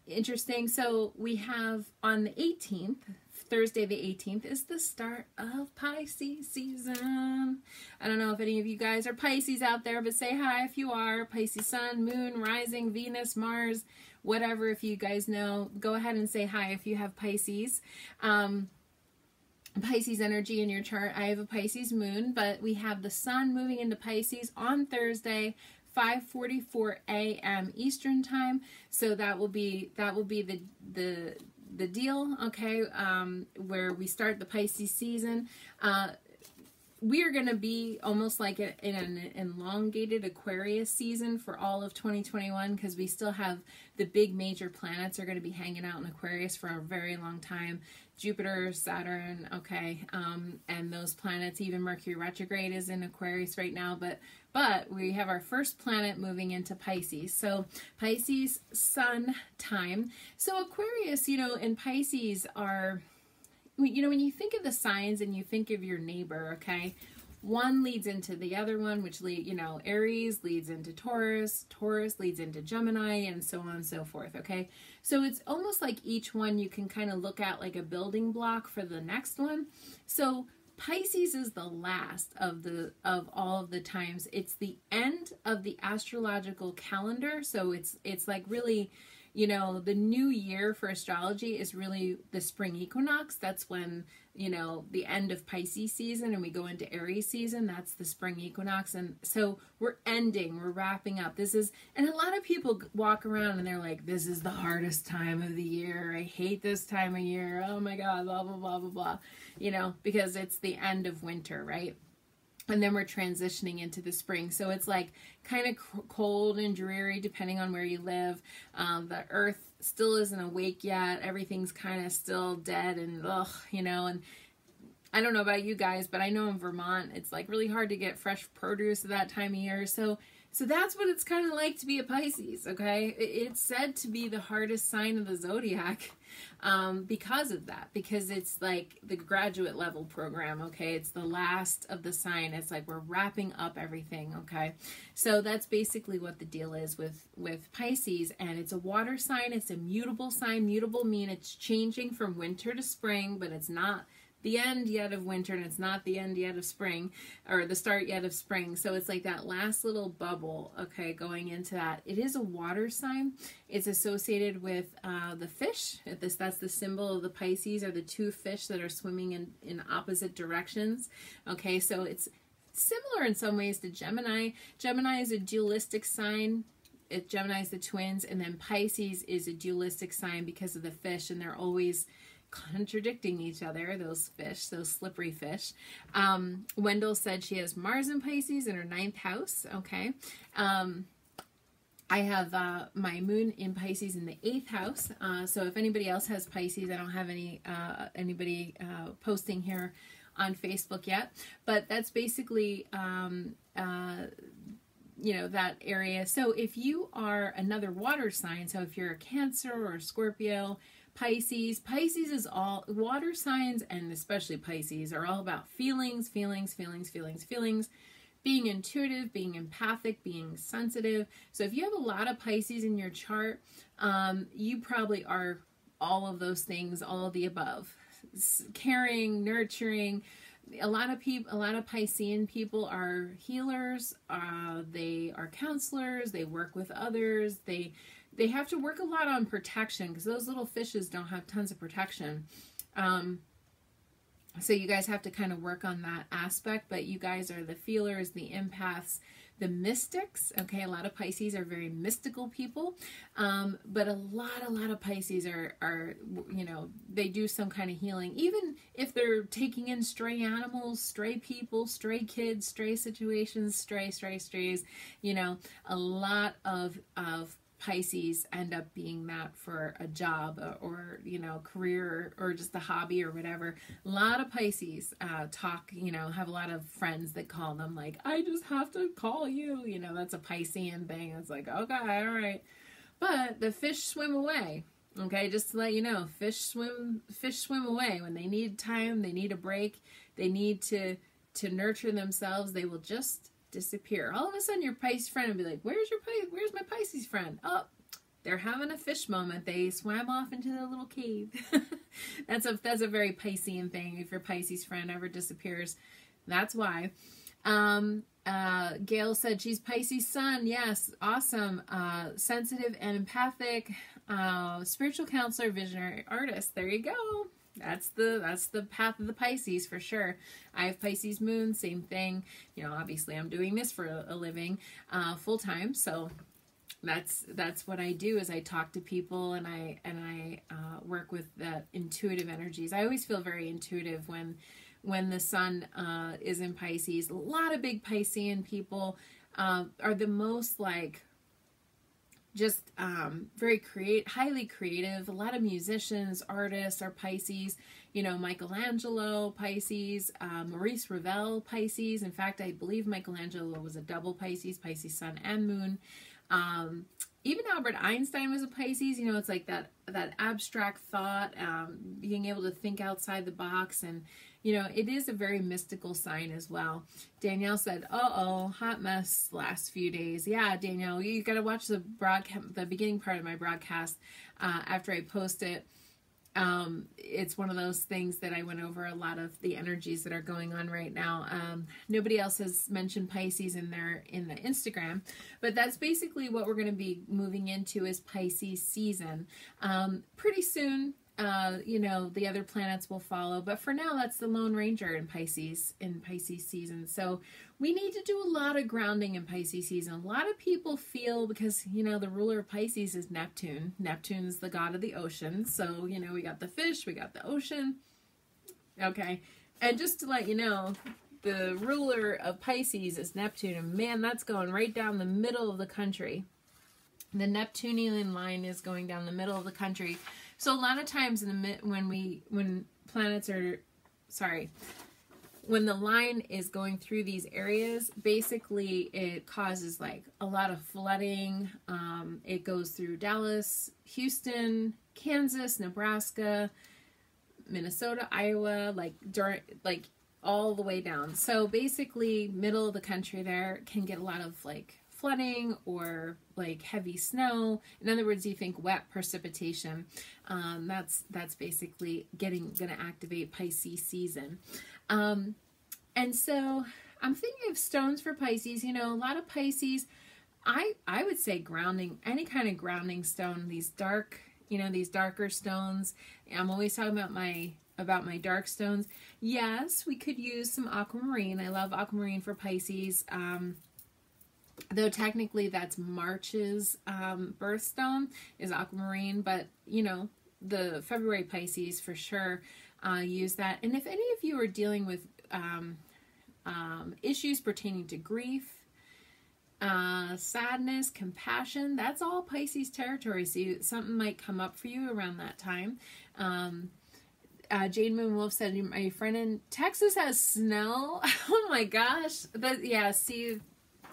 A: interesting. So we have on the 18th, Thursday the 18th is the start of Pisces season. I don't know if any of you guys are Pisces out there, but say hi if you are. Pisces sun, moon, rising, Venus, Mars, whatever. If you guys know, go ahead and say hi if you have Pisces. Pisces energy in your chart. I have a Pisces moon, but we have the sun moving into Pisces on Thursday, 5:44 a.m. Eastern time. So that will be the deal, okay, where we start the Pisces season. we are going to be almost like in an elongated Aquarius season for all of 2021, because we still have the big major planets are going to be hanging out in Aquarius for a very long time. Jupiter, Saturn, okay, and those planets, even Mercury retrograde is in Aquarius right now, but we have our first planet moving into Pisces. So Pisces sun time. So Aquarius, and Pisces are, when you think of the signs and you think of your neighbor, okay, one leads into the other one, which Aries leads into Taurus, Taurus leads into Gemini, and so on and so forth, okay? So it's almost like each one you can kind of look at like a building block for the next one. So Pisces is the last of all of the times. It's the end of the astrological calendar, so it's like really, the new year for astrology is really the spring equinox. That's when, the end of Pisces season and we go into Aries season. That's the spring equinox. And so we're wrapping up. And a lot of people walk around and they're like, this is the hardest time of the year. I hate this time of year. Oh my God, blah, blah, blah, blah, blah, because it's the end of winter, right? And then we're transitioning into the spring. So it's like kind of cold and dreary depending on where you live. The earth still isn't awake yet. Everything's kind of still dead and and I don't know about you guys, but I know in Vermont, it's like really hard to get fresh produce at that time of year. So that's what it's kind of like to be a Pisces, okay? It's said to be the hardest sign of the zodiac because of that, because it's like the graduate level program, okay? It's the last of the sign. It's like we're wrapping up everything, okay? So that's basically what the deal is with Pisces, and it's a water sign. It's a mutable sign. Mutable mean it's changing from winter to spring, but it's not the end yet of winter, and it's not the end yet of spring, or the start yet of spring. So it's like that last little bubble, okay, going into that. It is a water sign. It's associated with the fish. That's the symbol of the Pisces, are the two fish that are swimming in opposite directions. Okay, so it's similar in some ways to Gemini. Gemini is a dualistic sign. Gemini is the twins, and then Pisces is a dualistic sign because of the fish, and they're always contradicting each other, those fish, those slippery fish. Wendell said she has Mars in Pisces in her 9th house, okay? I have my moon in Pisces in the 8th house, so if anybody else has Pisces, I don't have anybody posting here on Facebook yet, but that's basically that area. So if you are another water sign, so if you're a Cancer or a Scorpio, Pisces is all water signs, and especially Pisces are all about feelings, being intuitive, being empathic, being sensitive. So if you have a lot of Pisces in your chart, you probably are all of those things, all of the above. Caring, nurturing. A lot of Piscean people are healers. They are counselors. They work with others. They have to work a lot on protection, because those little fishes don't have tons of protection. So you guys have to kind of work on that aspect, but you guys are the feelers, the empaths, the mystics. Okay, a lot of Pisces are very mystical people, but a lot of Pisces are they do some kind of healing, even if they're taking in stray animals, stray people, stray kids, stray situations, strays. A lot of Pisces end up being that for a job or career or just a hobby or whatever. A lot of Pisces talk, have a lot of friends that call them like, I just have to call you, that's a Piscean thing. It's like, okay, all right. But the fish swim away. Okay, just to let you know, fish swim away. When they need time, they need a break, they need to nurture themselves, they will just disappear. All of a sudden your Pisces friend will be like, where's my Pisces friend? Oh, they're having a fish moment. They swam off into their little cave. That's a very Piscean thing. If your Pisces friend ever disappears, that's why. Gail said she's Pisces sun. Yes, awesome. Sensitive and empathic, spiritual counselor, visionary artist. There you go. That's the path of the Pisces for sure. I have Pisces moon, same thing. Obviously I'm doing this for a living, full time. So that's what I do, is I talk to people and I work with the intuitive energies. I always feel very intuitive when when the sun is in Pisces. A lot of big Piscean people are the most like just very highly creative. A lot of musicians, artists are Pisces. You know, Michelangelo, Pisces, Maurice Ravel, Pisces. In fact, I believe Michelangelo was a double Pisces, Pisces sun and moon. Even Albert Einstein was a Pisces. You know, it's like that abstract thought, being able to think outside the box, and you know, it is a very mystical sign as well. Danielle said, "Uh-oh, hot mess last few days." Yeah, Danielle, you got to watch the beginning part of my broadcast after I post it. It's one of those things that I went over a lot of the energies that are going on right now. Nobody else has mentioned Pisces in the Instagram, but that's basically what we're going to be moving into is Pisces season. Pretty soon, you know, the other planets will follow, but for now, that's the Lone Ranger in Pisces season. So we need to do a lot of grounding in Pisces season. A lot of people feel, because, you know, the ruler of Pisces is Neptune. Neptune's the god of the ocean. So, you know, we got the fish, we got the ocean. Okay. And just to let you know, the ruler of Pisces is Neptune. And man, that's going right down the middle of the country. The Neptunian line is going down the middle of the country. So a lot of times when the line is going through these areas, basically it causes like a lot of flooding. It goes through Dallas, Houston, Kansas, Nebraska, Minnesota, Iowa, like all the way down. So basically middle of the country there can get a lot of like flooding or like heavy snow. In other words, you think wet precipitation. That's basically gonna activate Pisces season. And so I'm thinking of stones for Pisces. You know, a lot of Pisces, I would say grounding, any kind of grounding stone, these darker stones. I'm always talking about my dark stones. Yes, we could use some aquamarine. I love aquamarine for Pisces. Though technically that's March's birthstone is aquamarine, but you know, the February Pisces for sure use that. And if any of you are dealing with issues pertaining to grief, sadness, compassion, that's all Pisces territory. So something might come up for you around that time. Jane Moon Wolf said, my friend in Texas has snow. Oh my gosh. But yeah, see,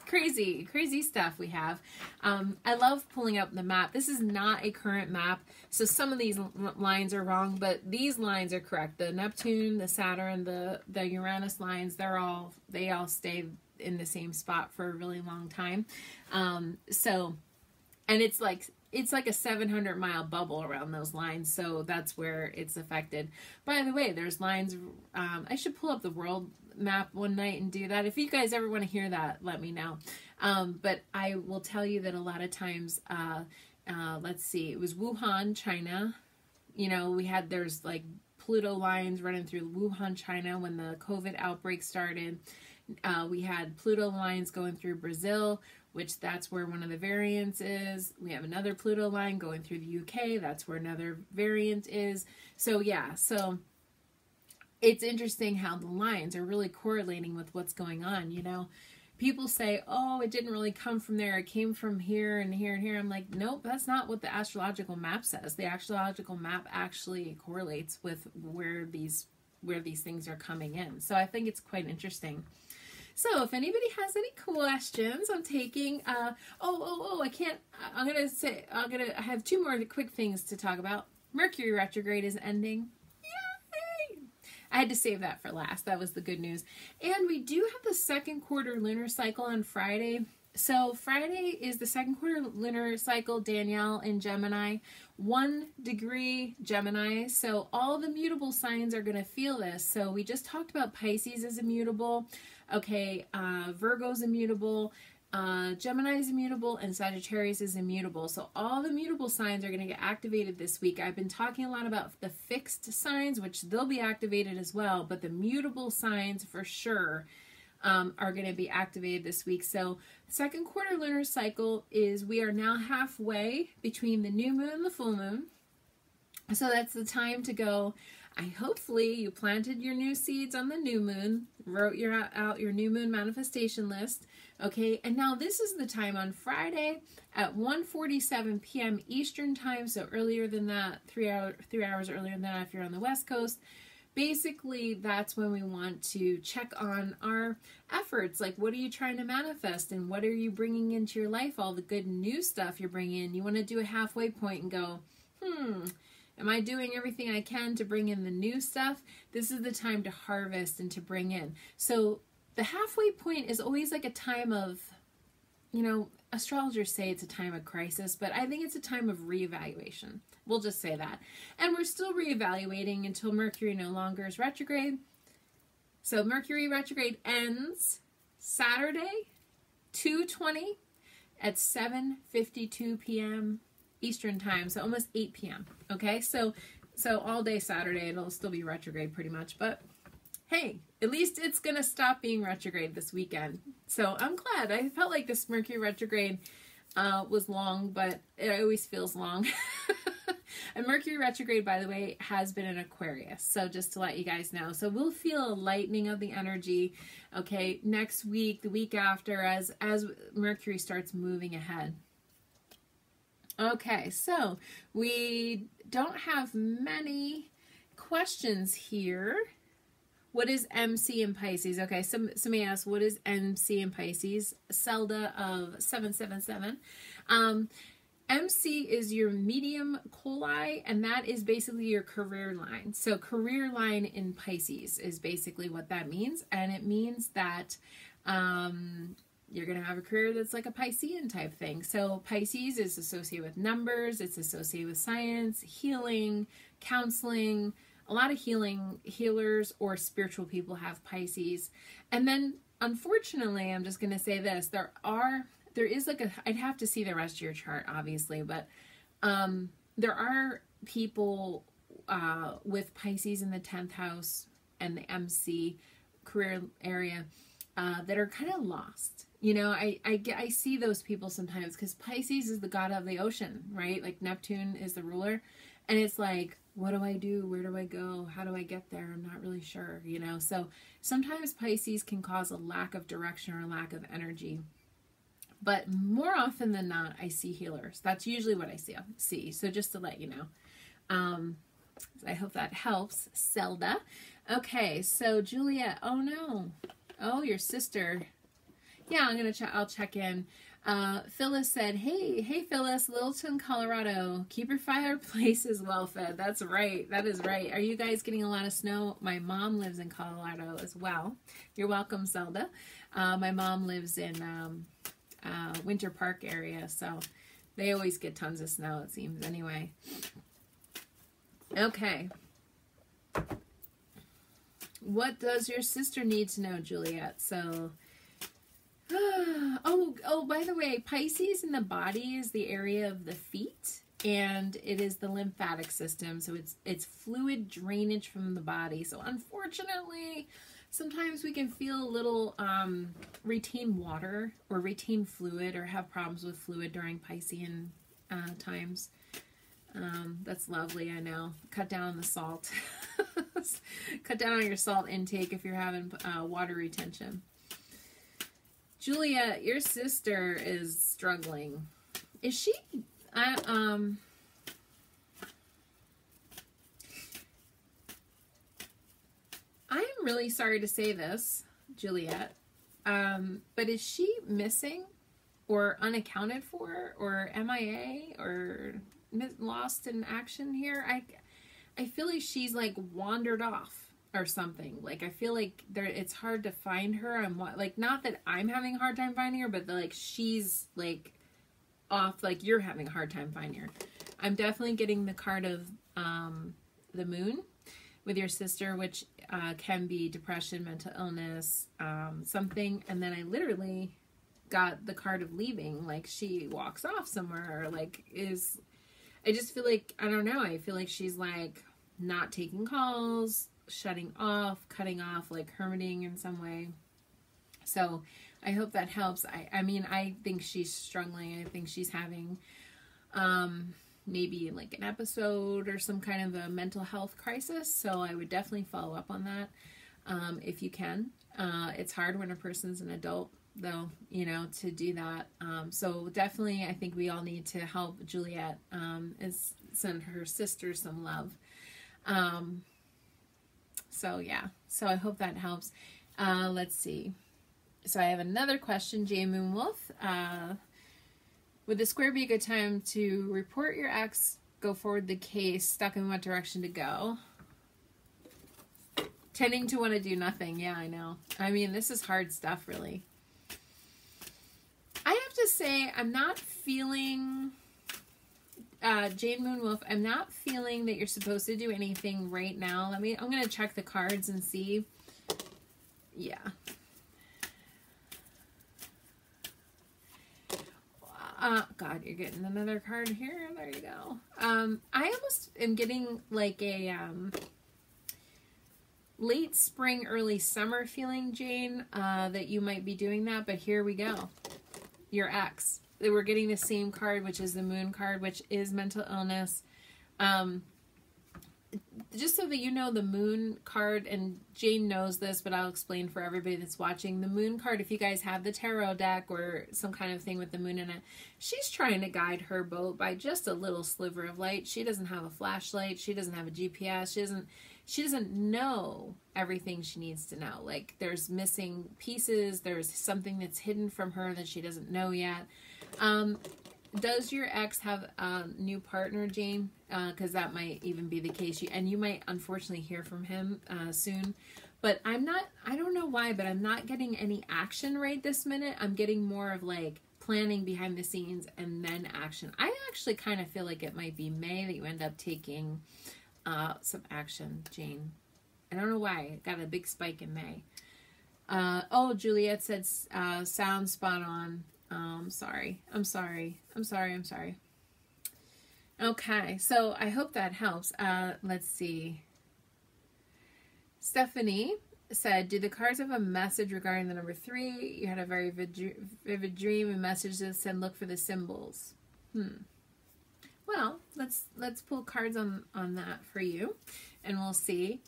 A: crazy stuff we have. I love pulling up the map. This is not a current map, so some of these lines are wrong, but these lines are correct. The Neptune, the Saturn, the Uranus lines, they all stay in the same spot for a really long time. And it's like a 700-mile bubble around those lines, so that's where it's affected. By the way, there's lines. I should pull up the world map one night and do that. If you guys ever want to hear that, let me know. But I will tell you that a lot of times, let's see, it was Wuhan, China. You know, there's like Pluto lines running through Wuhan, China when the COVID outbreak started. We had Pluto lines going through Brazil, which that's where one of the variants is. We have another Pluto line going through the UK. That's where another variant is. So yeah, so it's interesting how the lines are really correlating with what's going on, you know. People say, oh, it didn't really come from there. It came from here and here and here. I'm like, nope, that's not what the astrological map says. The astrological map actually correlates with where these things are coming in. So I think it's quite interesting. So if anybody has any questions, I'm taking, I have two more quick things to talk about. Mercury retrograde is ending. Yay! I had to save that for last. That was the good news. And we do have the second quarter lunar cycle on Friday. So Friday is the second quarter lunar cycle, Danielle, in Gemini, 1 degree Gemini. So all the mutable signs are going to feel this. So we just talked about Pisces as immutable. Okay, Virgo's immutable, Gemini is immutable, and Sagittarius is immutable. So all the mutable signs are going to get activated this week. I've been talking a lot about the fixed signs, which they'll be activated as well, but the mutable signs for sure are going to be activated this week. So second quarter lunar cycle is, we are now halfway between the new moon and the full moon. So that's the time to go Hopefully you planted your new seeds on the new moon, wrote out your new moon manifestation list. Okay, and now this is the time on Friday at 1:47 p.m. Eastern time, so earlier than that, 3 hours earlier than that if you're on the West Coast. Basically, that's when we want to check on our efforts. Like, what are you trying to manifest, and what are you bringing into your life? All the good new stuff you're bringing in. You want to do a halfway point and go, am I doing everything I can to bring in the new stuff? This is the time to harvest and to bring in. So the halfway point is always like a time of, astrologers say it's a time of crisis, but I think it's a time of reevaluation. We'll just say that. And we're still reevaluating until Mercury no longer is retrograde. So Mercury retrograde ends Saturday, 2/20 at 7:52 p.m. Eastern time, so almost 8 p.m. Okay, so all day Saturday it'll still be retrograde pretty much, but hey, at least it's gonna stop being retrograde this weekend. So I'm glad. I felt like this Mercury retrograde was long, but it always feels long. And Mercury retrograde, by the way, has been in Aquarius. So just to let you guys know. So we'll feel a lightening of the energy, okay, next week, the week after, as Mercury starts moving ahead. Okay, so we don't have many questions here. What is MC in Pisces? Okay, somebody asked, what is MC in Pisces? Zelda of 777. MC is your medium coli, and that is basically your career line. So career line in Pisces is basically what that means. And it means that you're going to have a career that's like a Piscean type thing. So Pisces is associated with numbers. It's associated with science, healing, counseling. A lot of healers or spiritual people have Pisces. And then, unfortunately, I'm just going to say this. There is like I'd have to see the rest of your chart, obviously, but there are people with Pisces in the 10th house and the MC career area that are kind of lost. I see those people sometimes because Pisces is the god of the ocean, right? Like Neptune is the ruler. And it's like, what do I do? Where do I go? How do I get there? I'm not really sure, So sometimes Pisces can cause a lack of direction or a lack of energy. But more often than not, I see healers. That's usually what I see. So just to let you know. I hope that helps, Zelda. Okay, so Juliet. Oh, no. Oh, your sister. Yeah, I'll check in. Phyllis said, hey Phyllis, Littleton, Colorado. Keep your fireplaces well fed. That's right. That is right. Are you guys getting a lot of snow? My mom lives in Colorado as well. You're welcome, Zelda. My mom lives in Winter Park area, so they always get tons of snow, it seems, anyway. Okay. What does your sister need to know, Juliet? So, by the way, Pisces in the body is the area of the feet, and it is the lymphatic system, so it's fluid drainage from the body. So unfortunately, sometimes we can feel a little retain water or retain fluid or have problems with fluid during Piscean times. That's lovely, I know. Cut down on the salt. Cut down on your salt intake if you're having water retention. Julia, your sister is struggling. Is she? I am really sorry to say this, Juliet, but is she missing or unaccounted for or MIA or lost in action here? I feel like she's like wandered off or something. Like I feel like it's hard to find her. I'm like, not that I'm having a hard time finding her, but like she's like off, like you're having a hard time finding her. I'm definitely getting the card of the moon with your sister, which can be depression, mental illness, something. And then I literally got the card of leaving, like she walks off somewhere, or like I just feel like, I don't know, I feel like she's like not taking calls, shutting off, cutting off, like hermiting in some way. So I hope that helps. I mean, I think she's struggling. I think she's having maybe like an episode or some kind of a mental health crisis. So I would definitely follow up on that if you can. It's hard when a person's an adult, though, you know, to do that. So definitely, I think we all need to help Juliet and send her sister some love. So yeah, so I hope that helps. Let's see. So I have another question, J Moonwolf. Would the square be a good time to report your ex, go forward the case, stuck in what direction to go? Tending to want to do nothing. Yeah, I know. I mean, this is hard stuff, really. I have to say, I'm not feeling, Jane Moonwolf, I'm not feeling that you're supposed to do anything right now. I'm going to check the cards and see. Yeah. God, you're getting another card here. There you go. I almost am getting like a late spring, early summer feeling, Jane, that you might be doing that. But here we go. Your ex. We're getting the same card, which is the moon card, which is mental illness. Just so that you know, the moon card, and Jane knows this, but I'll explain for everybody that's watching. The moon card, if you guys have the tarot deck or some kind of thing with the moon in it, she's trying to guide her boat by just a little sliver of light. She doesn't have a flashlight. She doesn't have a GPS. She doesn't know everything she needs to know. Like, there's missing pieces. There's something that's hidden from her that she doesn't know yet. Does your ex have a new partner, Jane? Because that might even be the case. And you might unfortunately hear from him soon. But I don't know why, but I'm not getting any action right this minute. I'm getting more of like planning behind the scenes and then action. I actually kind of feel like it might be May that you end up taking some action, Jane. I don't know why. It got a big spike in May. Oh, Juliet said sound spot on. I'm sorry. Okay, so I hope that helps. Let's see. Stephanie said, do the cards have a message regarding the number 3? You had a very vivid dream and message that said, look for the symbols. Well, let's pull cards on that for you, and we'll see.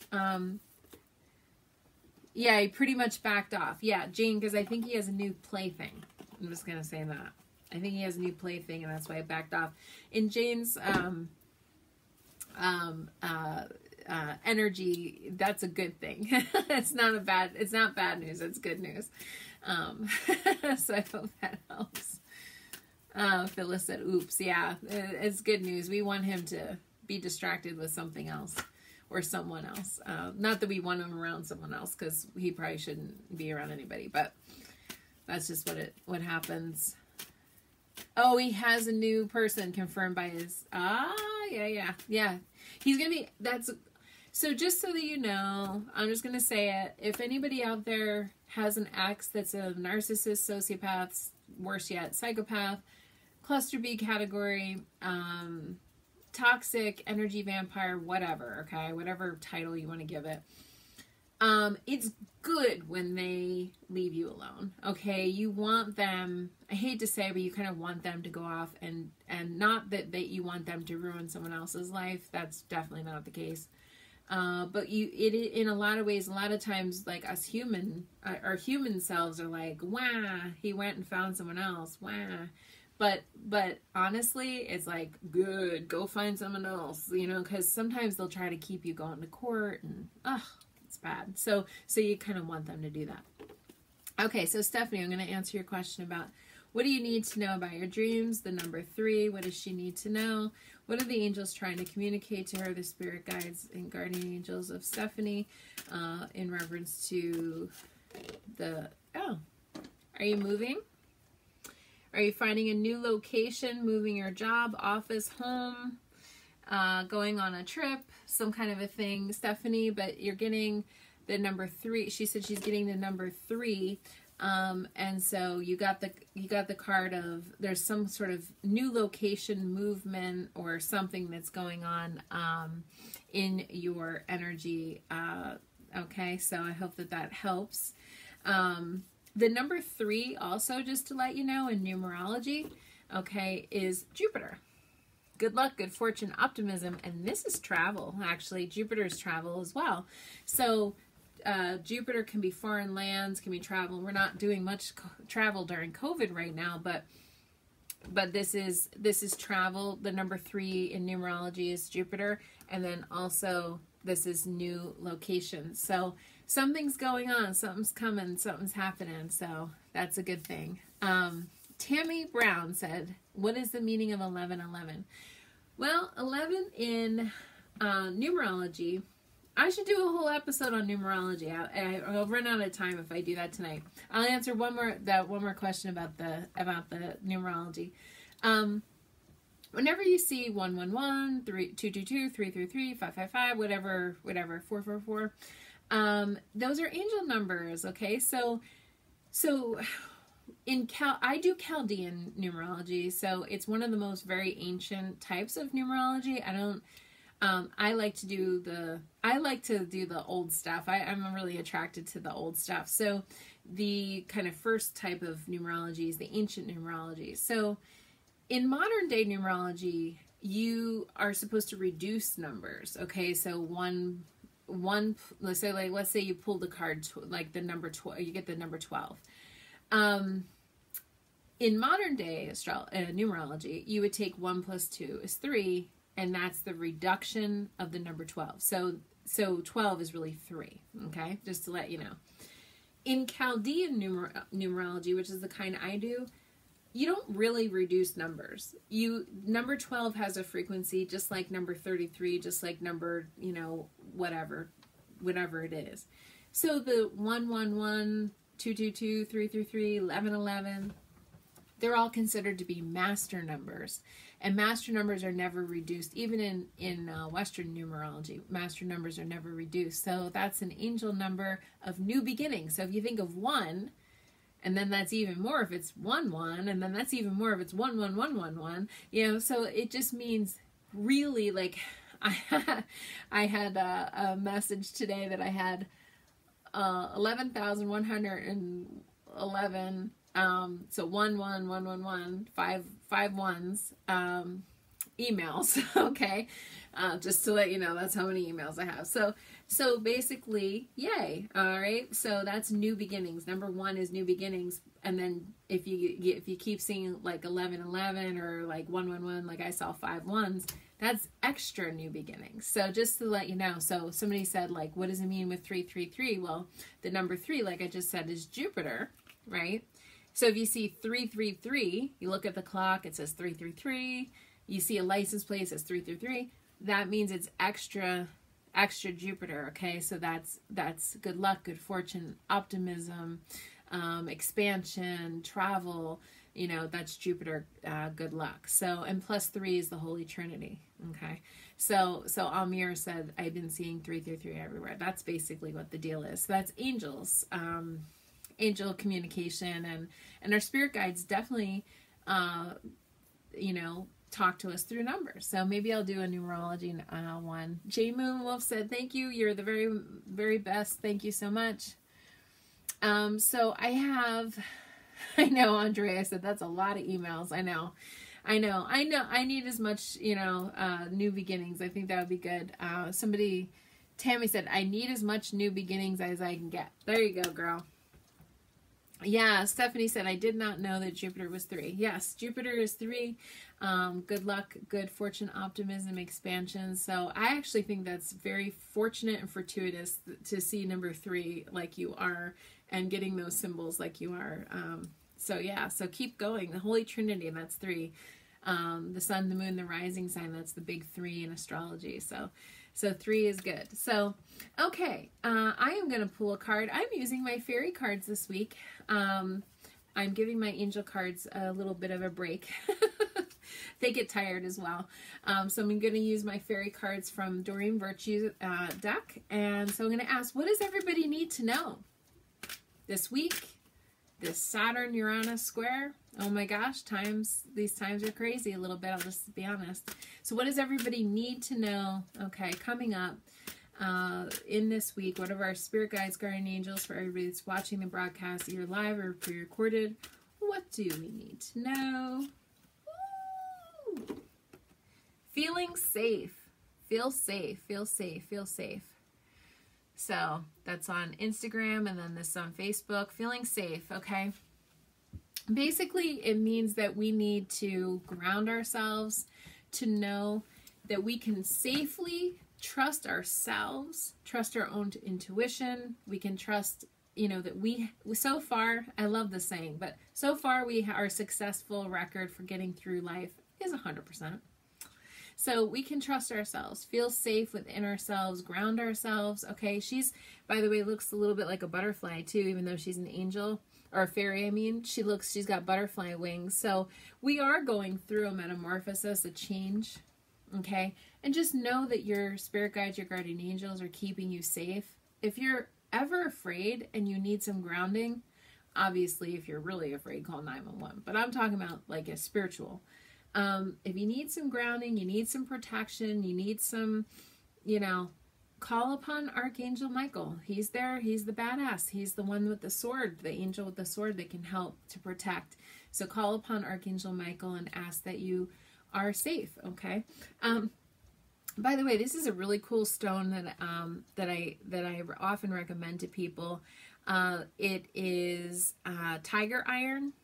A: Yeah, he pretty much backed off. Yeah, Jane, because I think he has a new plaything. I'm just going to say that. I think he has a new plaything, and that's why I backed off. In Jane's energy, that's a good thing. It's not bad news. It's good news. So I hope that helps. Phyllis said, oops, yeah, it's good news. We want him to be distracted with something else or someone else. Not that we want him around someone else, because he probably shouldn't be around anybody, but that's just what happens. Oh, he has a new person confirmed by his, yeah. He's going to be, so just so that you know, I'm just going to say it. If anybody out there has an ex that's a narcissist, sociopath, worse yet, psychopath, cluster B category, toxic, energy vampire, whatever, okay? Whatever title you want to give it. It's good when they leave you alone, okay? You want them, I hate to say, but you kind of want them to go off, and not that you want them to ruin someone else's life. That's definitely not the case. But in a lot of ways, a lot of times, like us our human selves are like, wah, he went and found someone else, wah. But honestly, it's like, good, go find someone else, you know, because sometimes they'll try to keep you going to court, and it's bad. So you kind of want them to do that. Okay, so Stephanie, I'm going to answer your question about what do you need to know about your dreams, the number 3, what does she need to know? What are the angels trying to communicate to her, the spirit guides and guardian angels of Stephanie, in reference to are you moving? Are you finding a new location, moving your job, office, home, going on a trip, some kind of a thing, Stephanie? But you're getting the number 3. She said she's getting the number 3. And so you got the card of there's some sort of new location, movement, or something that's going on in your energy. Okay, so I hope that helps. The number 3, also, just to let you know, in numerology, okay, is Jupiter. good luck, good fortune, optimism, and this is travel. Actually, Jupiter's travel as well. So Jupiter can be foreign lands, can be travel. We're not doing much travel during COVID right now, but this is travel. The number 3 in numerology is Jupiter, and then also this is new locations. So something's going on, something's coming, something's happening. So that's a good thing. Tammy Brown said, "What is the meaning of 1111?" Well, 11 in numerology. I should do a whole episode on numerology. I'll run out of time if I do that tonight. I'll answer one more question about the numerology. Whenever you see 111, 222, 333, 555, whatever, 444, those are angel numbers. Okay, so I do Chaldean numerology, so it's one of the most very ancient types of numerology. I like to do the old stuff. I'm really attracted to the old stuff. So the kind of first type of numerology is the ancient numerology. So in modern day numerology, you are supposed to reduce numbers. Okay, so one. Let's say you pulled the card like the number 12. You get the number 12. In modern day numerology, you would take 1 + 2 is 3. And that's the reduction of the number 12. So 12 is really 3, okay? Just to let you know. In Chaldean numerology, which is the kind I do, you don't really reduce numbers. Number 12 has a frequency just like number 33, just like number, whatever it is. So the 111, 222, 333, 1111, they're all considered to be master numbers. And master numbers are never reduced. Even in Western numerology, master numbers are never reduced. So that's an angel number of new beginnings. So if you think of 1, and then that's even more if it's 1-1, and then that's even more if it's 1-1-1-1-1. So it just means really, like, I had a message today that I had 11,111. So 1-1-1-1-1, 5 ones, emails. Okay. Just to let you know, that's how many emails I have. So basically, yay. All right. So that's new beginnings. Number 1 is new beginnings. And then if you keep seeing like 11-11 or like 1-1-1, like I saw 5 ones, that's extra new beginnings. So just to let you know, so somebody said like, what does it mean with 333? Well, the number 3, like I just said, is Jupiter, right? So if you see 333, you look at the clock, it says 333. You see a license plate, it says 333. That means it's extra Jupiter, okay? So that's good luck, good fortune, optimism, expansion, travel, that's Jupiter, good luck. So, and +3 is the Holy Trinity, okay? So Amir said, I've been seeing 333 everywhere. That's basically what the deal is. So that's angels, angel communication, and our spirit guides definitely talk to us through numbers. So maybe I'll do a numerology one. J Moon Wolf said, thank you, you're the very, very best, thank you so much. So I know Andrea said that's a lot of emails. I know I need as much new beginnings. I think that would be good. Tammy said, I need as much new beginnings as I can get. There you go, girl. Yeah, Stephanie said, I did not know that Jupiter was 3. Yes, Jupiter is 3. Good luck, good fortune, optimism, expansion. So I actually think that's very fortunate and fortuitous to see number 3 like you are and getting those symbols like you are. So keep going. The Holy Trinity, that's 3. The sun, the moon, the rising sign, that's the big 3 in astrology. So 3 is good. So, okay, I am going to pull a card. I'm using my fairy cards this week. I'm giving my angel cards a little bit of a break. They get tired as well. So I'm going to use my fairy cards from Doreen Virtue deck. And so I'm going to ask, what does everybody need to know this week? This Saturn Uranus square. Oh my gosh, these times are crazy a little bit, I'll just be honest. So what does everybody need to know? Okay, coming up in this week, what are our spirit guides, guardian angels for everybody that's watching the broadcast, either live or pre-recorded? What do we need to know? Ooh. feeling safe. Feel safe, feel safe, feel safe. So that's on Instagram, and then this on Facebook. Feeling safe, okay? Basically, it means that we need to ground ourselves to know that we can safely trust ourselves, trust our own intuition. We can trust, you know, that we so far, I love the saying, but so far our successful record for getting through life is 100%. So we can trust ourselves, feel safe within ourselves, ground ourselves. Okay, she's, by the way, looks a little bit like a butterfly too, even though she's an angel, or a fairy, I mean. She's got butterfly wings. So we are going through a metamorphosis, a change, okay? And just know that your spirit guides, your guardian angels are keeping you safe. If you're ever afraid and you need some grounding, obviously, if you're really afraid, call 911. But I'm talking about like a spiritual. If you need some grounding, you need some protection, you need some, you know, call upon Archangel Michael. He's there. He's the badass. He's the one with the sword, the angel with the sword that can help to protect. So call upon Archangel Michael and ask that you are safe. Okay. By the way, this is a really cool stone that I often recommend to people. It is tiger iron.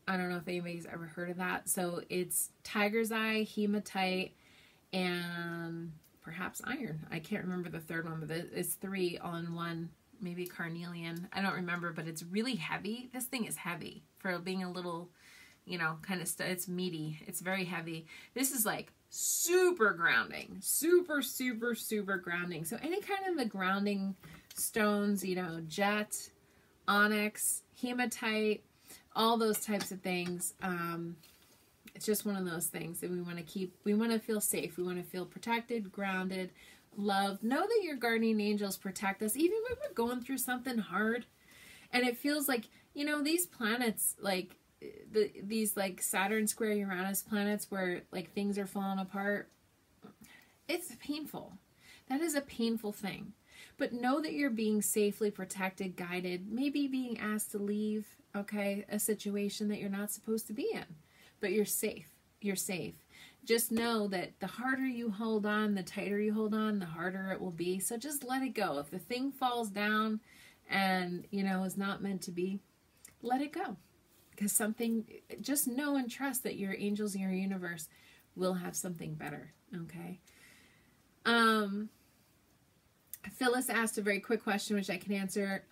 A: I don't know if anybody's ever heard of that. So it's tiger's eye, hematite, and perhaps iron. I can't remember the third one, but it's 3 all in one. Maybe carnelian. I don't remember, but it's really heavy. This thing is heavy for being a little, you know, kind of it's meaty. It's very heavy. This is like super grounding. Super, super, super grounding. So any kind of the grounding stones, you know, jet, onyx, hematite, all those types of things. It's just one of those things that we want to keep. We want to feel safe. We want to feel protected, grounded, loved. Know that your guardian angels protect us, even when we're going through something hard. And it feels like, you know, these planets, like these like Saturn square Uranus planets where like things are falling apart. It's painful. That is a painful thing. But know that you're being safely protected, guided, maybe being asked to leave, okay, a situation that you're not supposed to be in. But you're safe. You're safe. Just know that the harder you hold on, the tighter you hold on, the harder it will be. So just let it go. If the thing falls down and, you know, is not meant to be, let it go. Because something, just know and trust that your angels in your universe will have something better, okay? Phyllis asked a very quick question, which I can answer.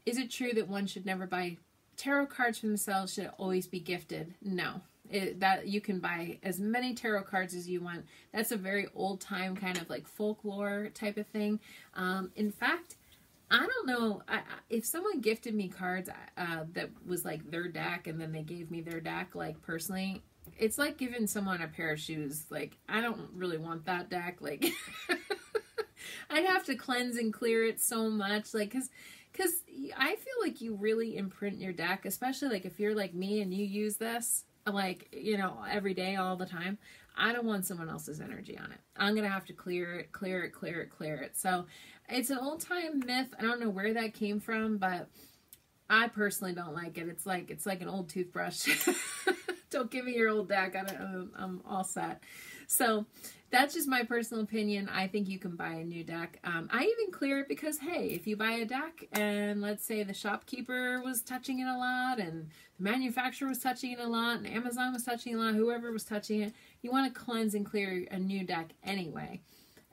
A: Is it true that one should never buy tarot cards for themselves? Should it always be gifted? No. That you can buy as many tarot cards as you want. That's a very old time kind of like folklore type of thing. In fact, I don't know if someone gifted me cards that was like their deck and then they gave me their deck, like personally, it's like giving someone a pair of shoes. Like, I don't really want that deck. Like, I'd have to cleanse and clear it so much. Like, because I feel like you really imprint your deck, especially like if you're like me and you use this, like, you know, every day, all the time. I don't want someone else's energy on it. I'm going to have to clear it, clear it, clear it, clear it. So it's an old time myth. I don't know where that came from, but I personally don't like it. It's like an old toothbrush. Don't give me your old deck. I'm all set. So that's just my personal opinion. I think you can buy a new deck. I even clear it because, hey, if you buy a deck and let's say the shopkeeper was touching it a lot and the manufacturer was touching it a lot and Amazon was touching it a lot, whoever was touching it, you want to cleanse and clear a new deck anyway.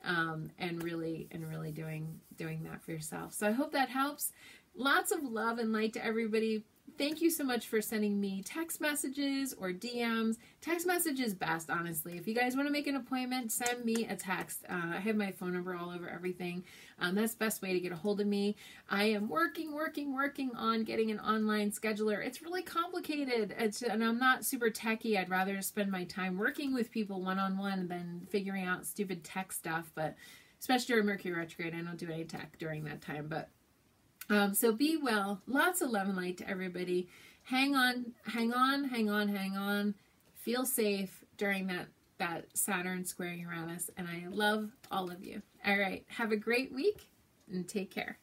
A: And really doing that for yourself. So I hope that helps. Lots of love and light to everybody. Thank you so much for sending me text messages or DMs. Text message is best, honestly. If you guys want to make an appointment, send me a text. I have my phone number all over everything. That's the best way to get a hold of me. I am working on getting an online scheduler. It's really complicated. And I'm not super techie. I'd rather spend my time working with people one-on-one than figuring out stupid tech stuff. But especially during Mercury retrograde, I don't do any tech during that time. But so be well. Lots of love and light to everybody. Hang on. Feel safe during that Saturn square Uranus. And I love all of you. All right. Have a great week and take care.